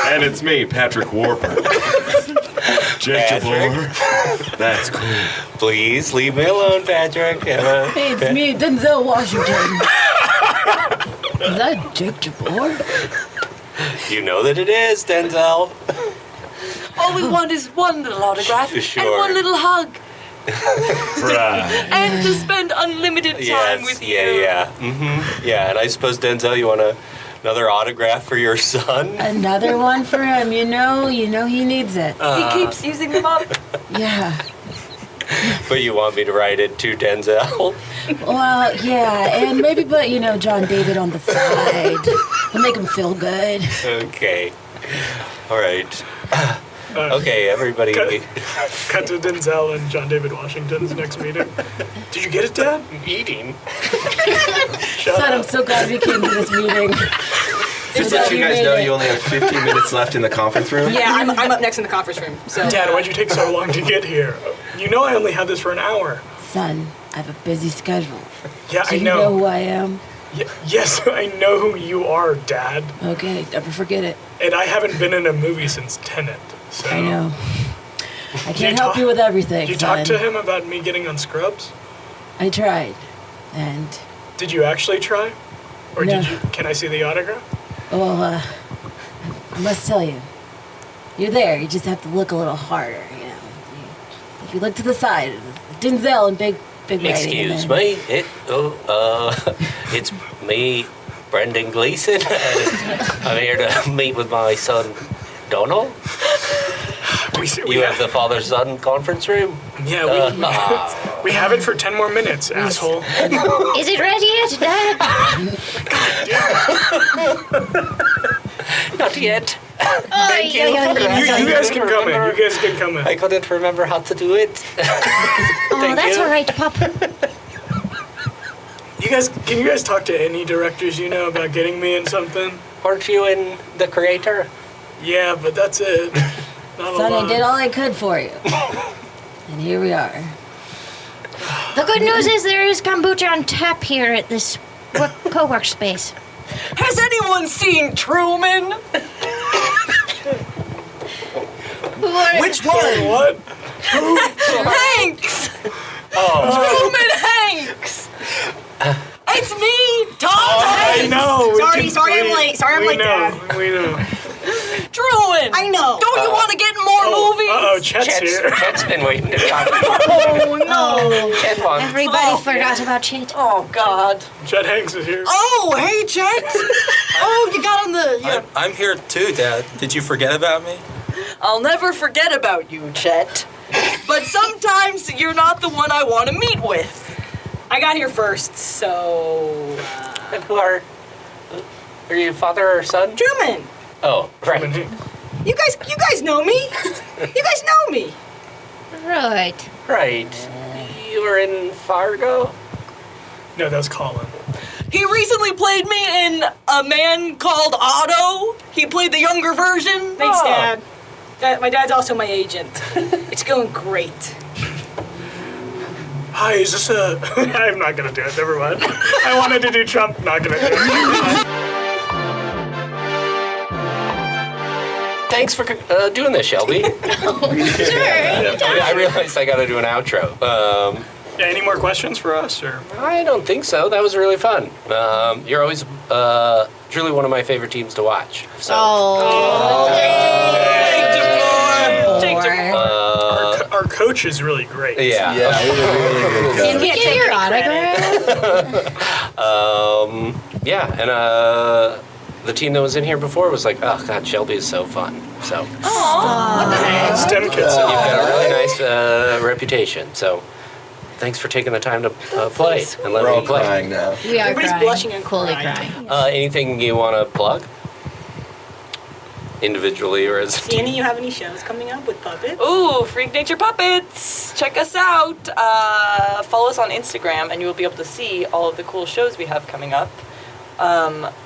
And it's me, Patrick Warper. Jake Jabor. That's cool. Please leave me alone, Patrick. Hey, it's me, Denzel Washington. Is that Jake Jabor? You know that it is, Denzel. All we want is one little autograph Sure. and one little hug. Right. And to spend unlimited time with you. Yeah. Mm-hmm. Yeah, and I suppose, Denzel, you want another autograph for your son? Another one for him. You know he needs it. He keeps using them up. Yeah. But you want me to write it to Denzel? Well, yeah, and maybe put, John David on the side. It'll make him feel good. Okay. All right. Okay, everybody. Cut to Denzel and John David Washington's next meeting. Did you get it, Dad? Eating. Son, I'm so glad we came to this meeting. Just to let you guys know, you only have 15 minutes left in the conference room. Yeah, I'm up next in the conference room. So. Dad, why'd you take so long to get here? You know I only had this for an hour. Son, I have a busy schedule. Yeah, So I you know. know who I am? Yes, I know who you are, Dad. Okay, never forget it. And I haven't been in a movie since Tenet. So. I know. I can't help you with everything, Did you son. talk to him about me getting on Scrubs? I tried. And, Did you actually try? Or No. did you? Can I see the autograph? well, I must tell you, you're there. You just have to look a little harder, If you look to the side, Denzel in big writing. Excuse me. It's me, Brendan Gleeson. I'm here to meet with my son, Donald. You have the father-son conference room? Yeah, we have it for 10 more minutes, asshole. Is it ready yet, Dad? Not yet. Thank You guys can come in. You guys can come in. I couldn't remember how to do it. Oh, that's all right, Pop. Can you guys talk to any directors you know about getting me in something? Aren't you in The Creator? Yeah, but that's it. Not a Son, I lot. did all I could for you. And here we are. The good news is there is kombucha on tap here at this co-work space. Has anyone seen Truman? Which one? What? Hanks! Truman Hanks! It's me, Tom I Hanks! know. Sorry, I'm late. Sorry, I'm late, Dad. We know. Truman! I know. Don't you want to get in more movies? Uh-oh, Chet's here. Chet's been waiting to talk. Oh, no. Chet wants. Everybody forgot about Chet. Oh, God. Chet Hanks is here. Oh, hey, Chet. Oh, you got on the... I'm here too, Dad. Did you forget about me? I'll never forget about you, Chet. But sometimes you're not the one I want to meet with. I got here first, so. And who are you, father or son? Truman. Oh, right. You guys know me. You guys know me. Right. Right. You were in Fargo? No, that was Colin. He recently played me in A Man Called Otto. He played the younger version. Thanks, Dad. My dad's also my agent. It's going great. Hi, is this a... I'm not going to do it. Never mind. I wanted to do Trump. Not going to do it. Thanks for doing this, Shelby. Sure. I realized I got to do an outro. Yeah, any more questions for us? Or I don't think so. That was really fun. You're always truly one of my favorite teams to watch. So. Our coach is really great. Yeah. Yeah, he's a really good guy. Can we get your autograph? Yeah, and the team that was in here before was like, oh God, Shelby is so fun. So STEM kids. you've got a really nice reputation. So thanks for taking the time to play and let We're all me play. crying now. We are Everybody's crying. blushing and Fully crying. crying. Anything you want to plug? Individually or as a team? Danny, you have any shows coming up with puppets? Ooh, Freak Nature Puppets. Check us out. Follow us on Instagram and you will be able to see all of the cool shows we have coming up.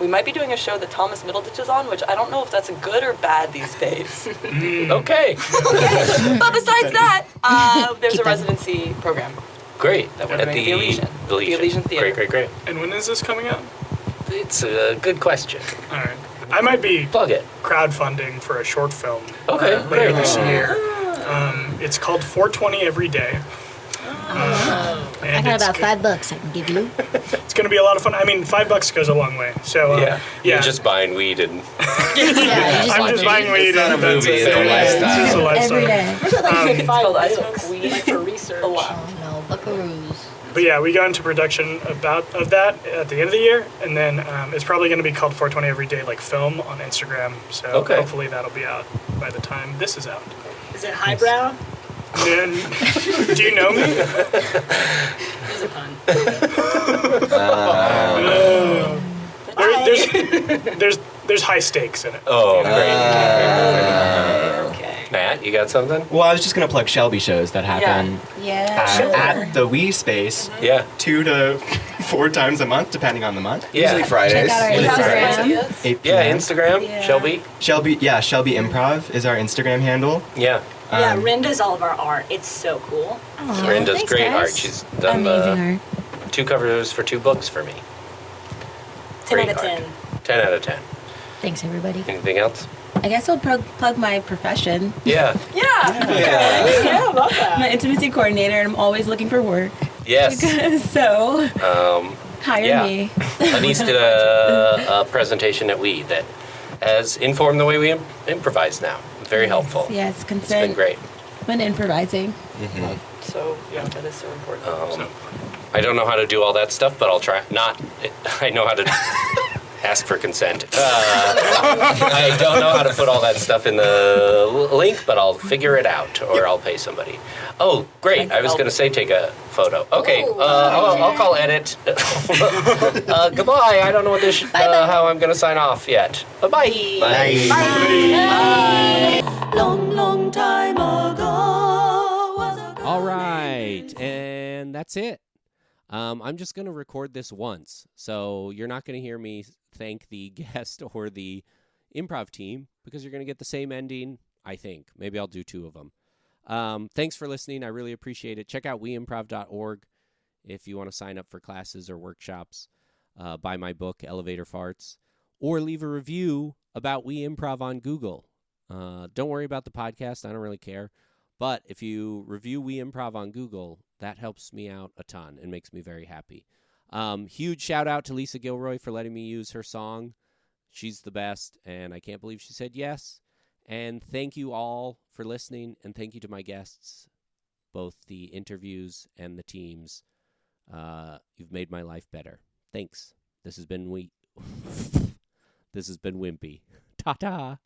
We might be doing a show that Thomas Middleditch is on, which I don't know if that's good or bad these days. Okay. But besides that, there's a residency program Great. That At the Elysian Theater. Great. And when is this coming out? It's a good question. All right. I might be Plug it. crowdfunding for a short film Okay, later great. this year. It's called 420 Every Day. I got about $5 I can give you. It's going to be a lot of fun. I mean, $5 goes a long way. So You're just buying weed and. I'm just buying weed. It's not a movie. It's a lifestyle. It's a lifestyle. Every day. It's called I Smoke Weed for research. Oh, no, buckaroos. But yeah, we go into production of that at the end of the year, and then it's probably going to be called 420 Every Day, like film on Instagram. So hopefully that'll be out by the time this is out. Is it highbrow? And do you know me? There's a pun. There's high stakes in it. Oh, great. Matt, you got something? Well, I was just gonna plug Shelby shows that happen at the Wii Space. 2 to 4 times a month, depending on the month. Usually Fridays. Check out our Instagram. 8 Yeah, p.m. Instagram. Shelby. Shelby Improv is our Instagram handle. Yeah. Yeah, Rin does all of our art. It's so cool. Rin does great art. She's done Amazing 2 covers for 2 books for me. 10 Great out of art. 10. 10 out of 10. Thanks, everybody. Anything else? I guess I'll plug my profession. Yeah. Yeah, I love that. I'm an intimacy coordinator, and I'm always looking for work. Yes. So hire me. Anise did a presentation at WE that has informed the way we improvise now. Very helpful. Yes, It's consent been great. when improvising. So, yeah, that is so important. I don't know how to do all that stuff, but I'll try. I know how to ask for consent. I don't know how to put all that stuff in the link, but I'll figure it out, or I'll pay somebody. Oh, great. I was going to say take a photo. Okay, I'll call edit. Goodbye. I don't know what this how I'm going to sign off yet. Bye-bye. Bye. Bye. Long time ago. All right, and that's it. I'm just going to record this once, so you're not going to hear me thank the guest or the improv team, because you're going to get the same ending, I think. Maybe I'll do 2 of them. Thanks for listening. I really appreciate it. Check out weimprov.org if you want to sign up for classes or workshops, buy my book, Elevator Farts, or leave a review about We Improv on Google. Don't worry about the podcast. I don't really care. But if you review We Improv on Google, that helps me out a ton and makes me very happy. Huge shout out to Lisa Gilroy for letting me use her song. She's the best, and I can't believe she said yes. And thank you all for listening, and thank you to my guests, both the interviews and the teams. You've made my life better. Thanks. This has been Wimpy. Ta-ta.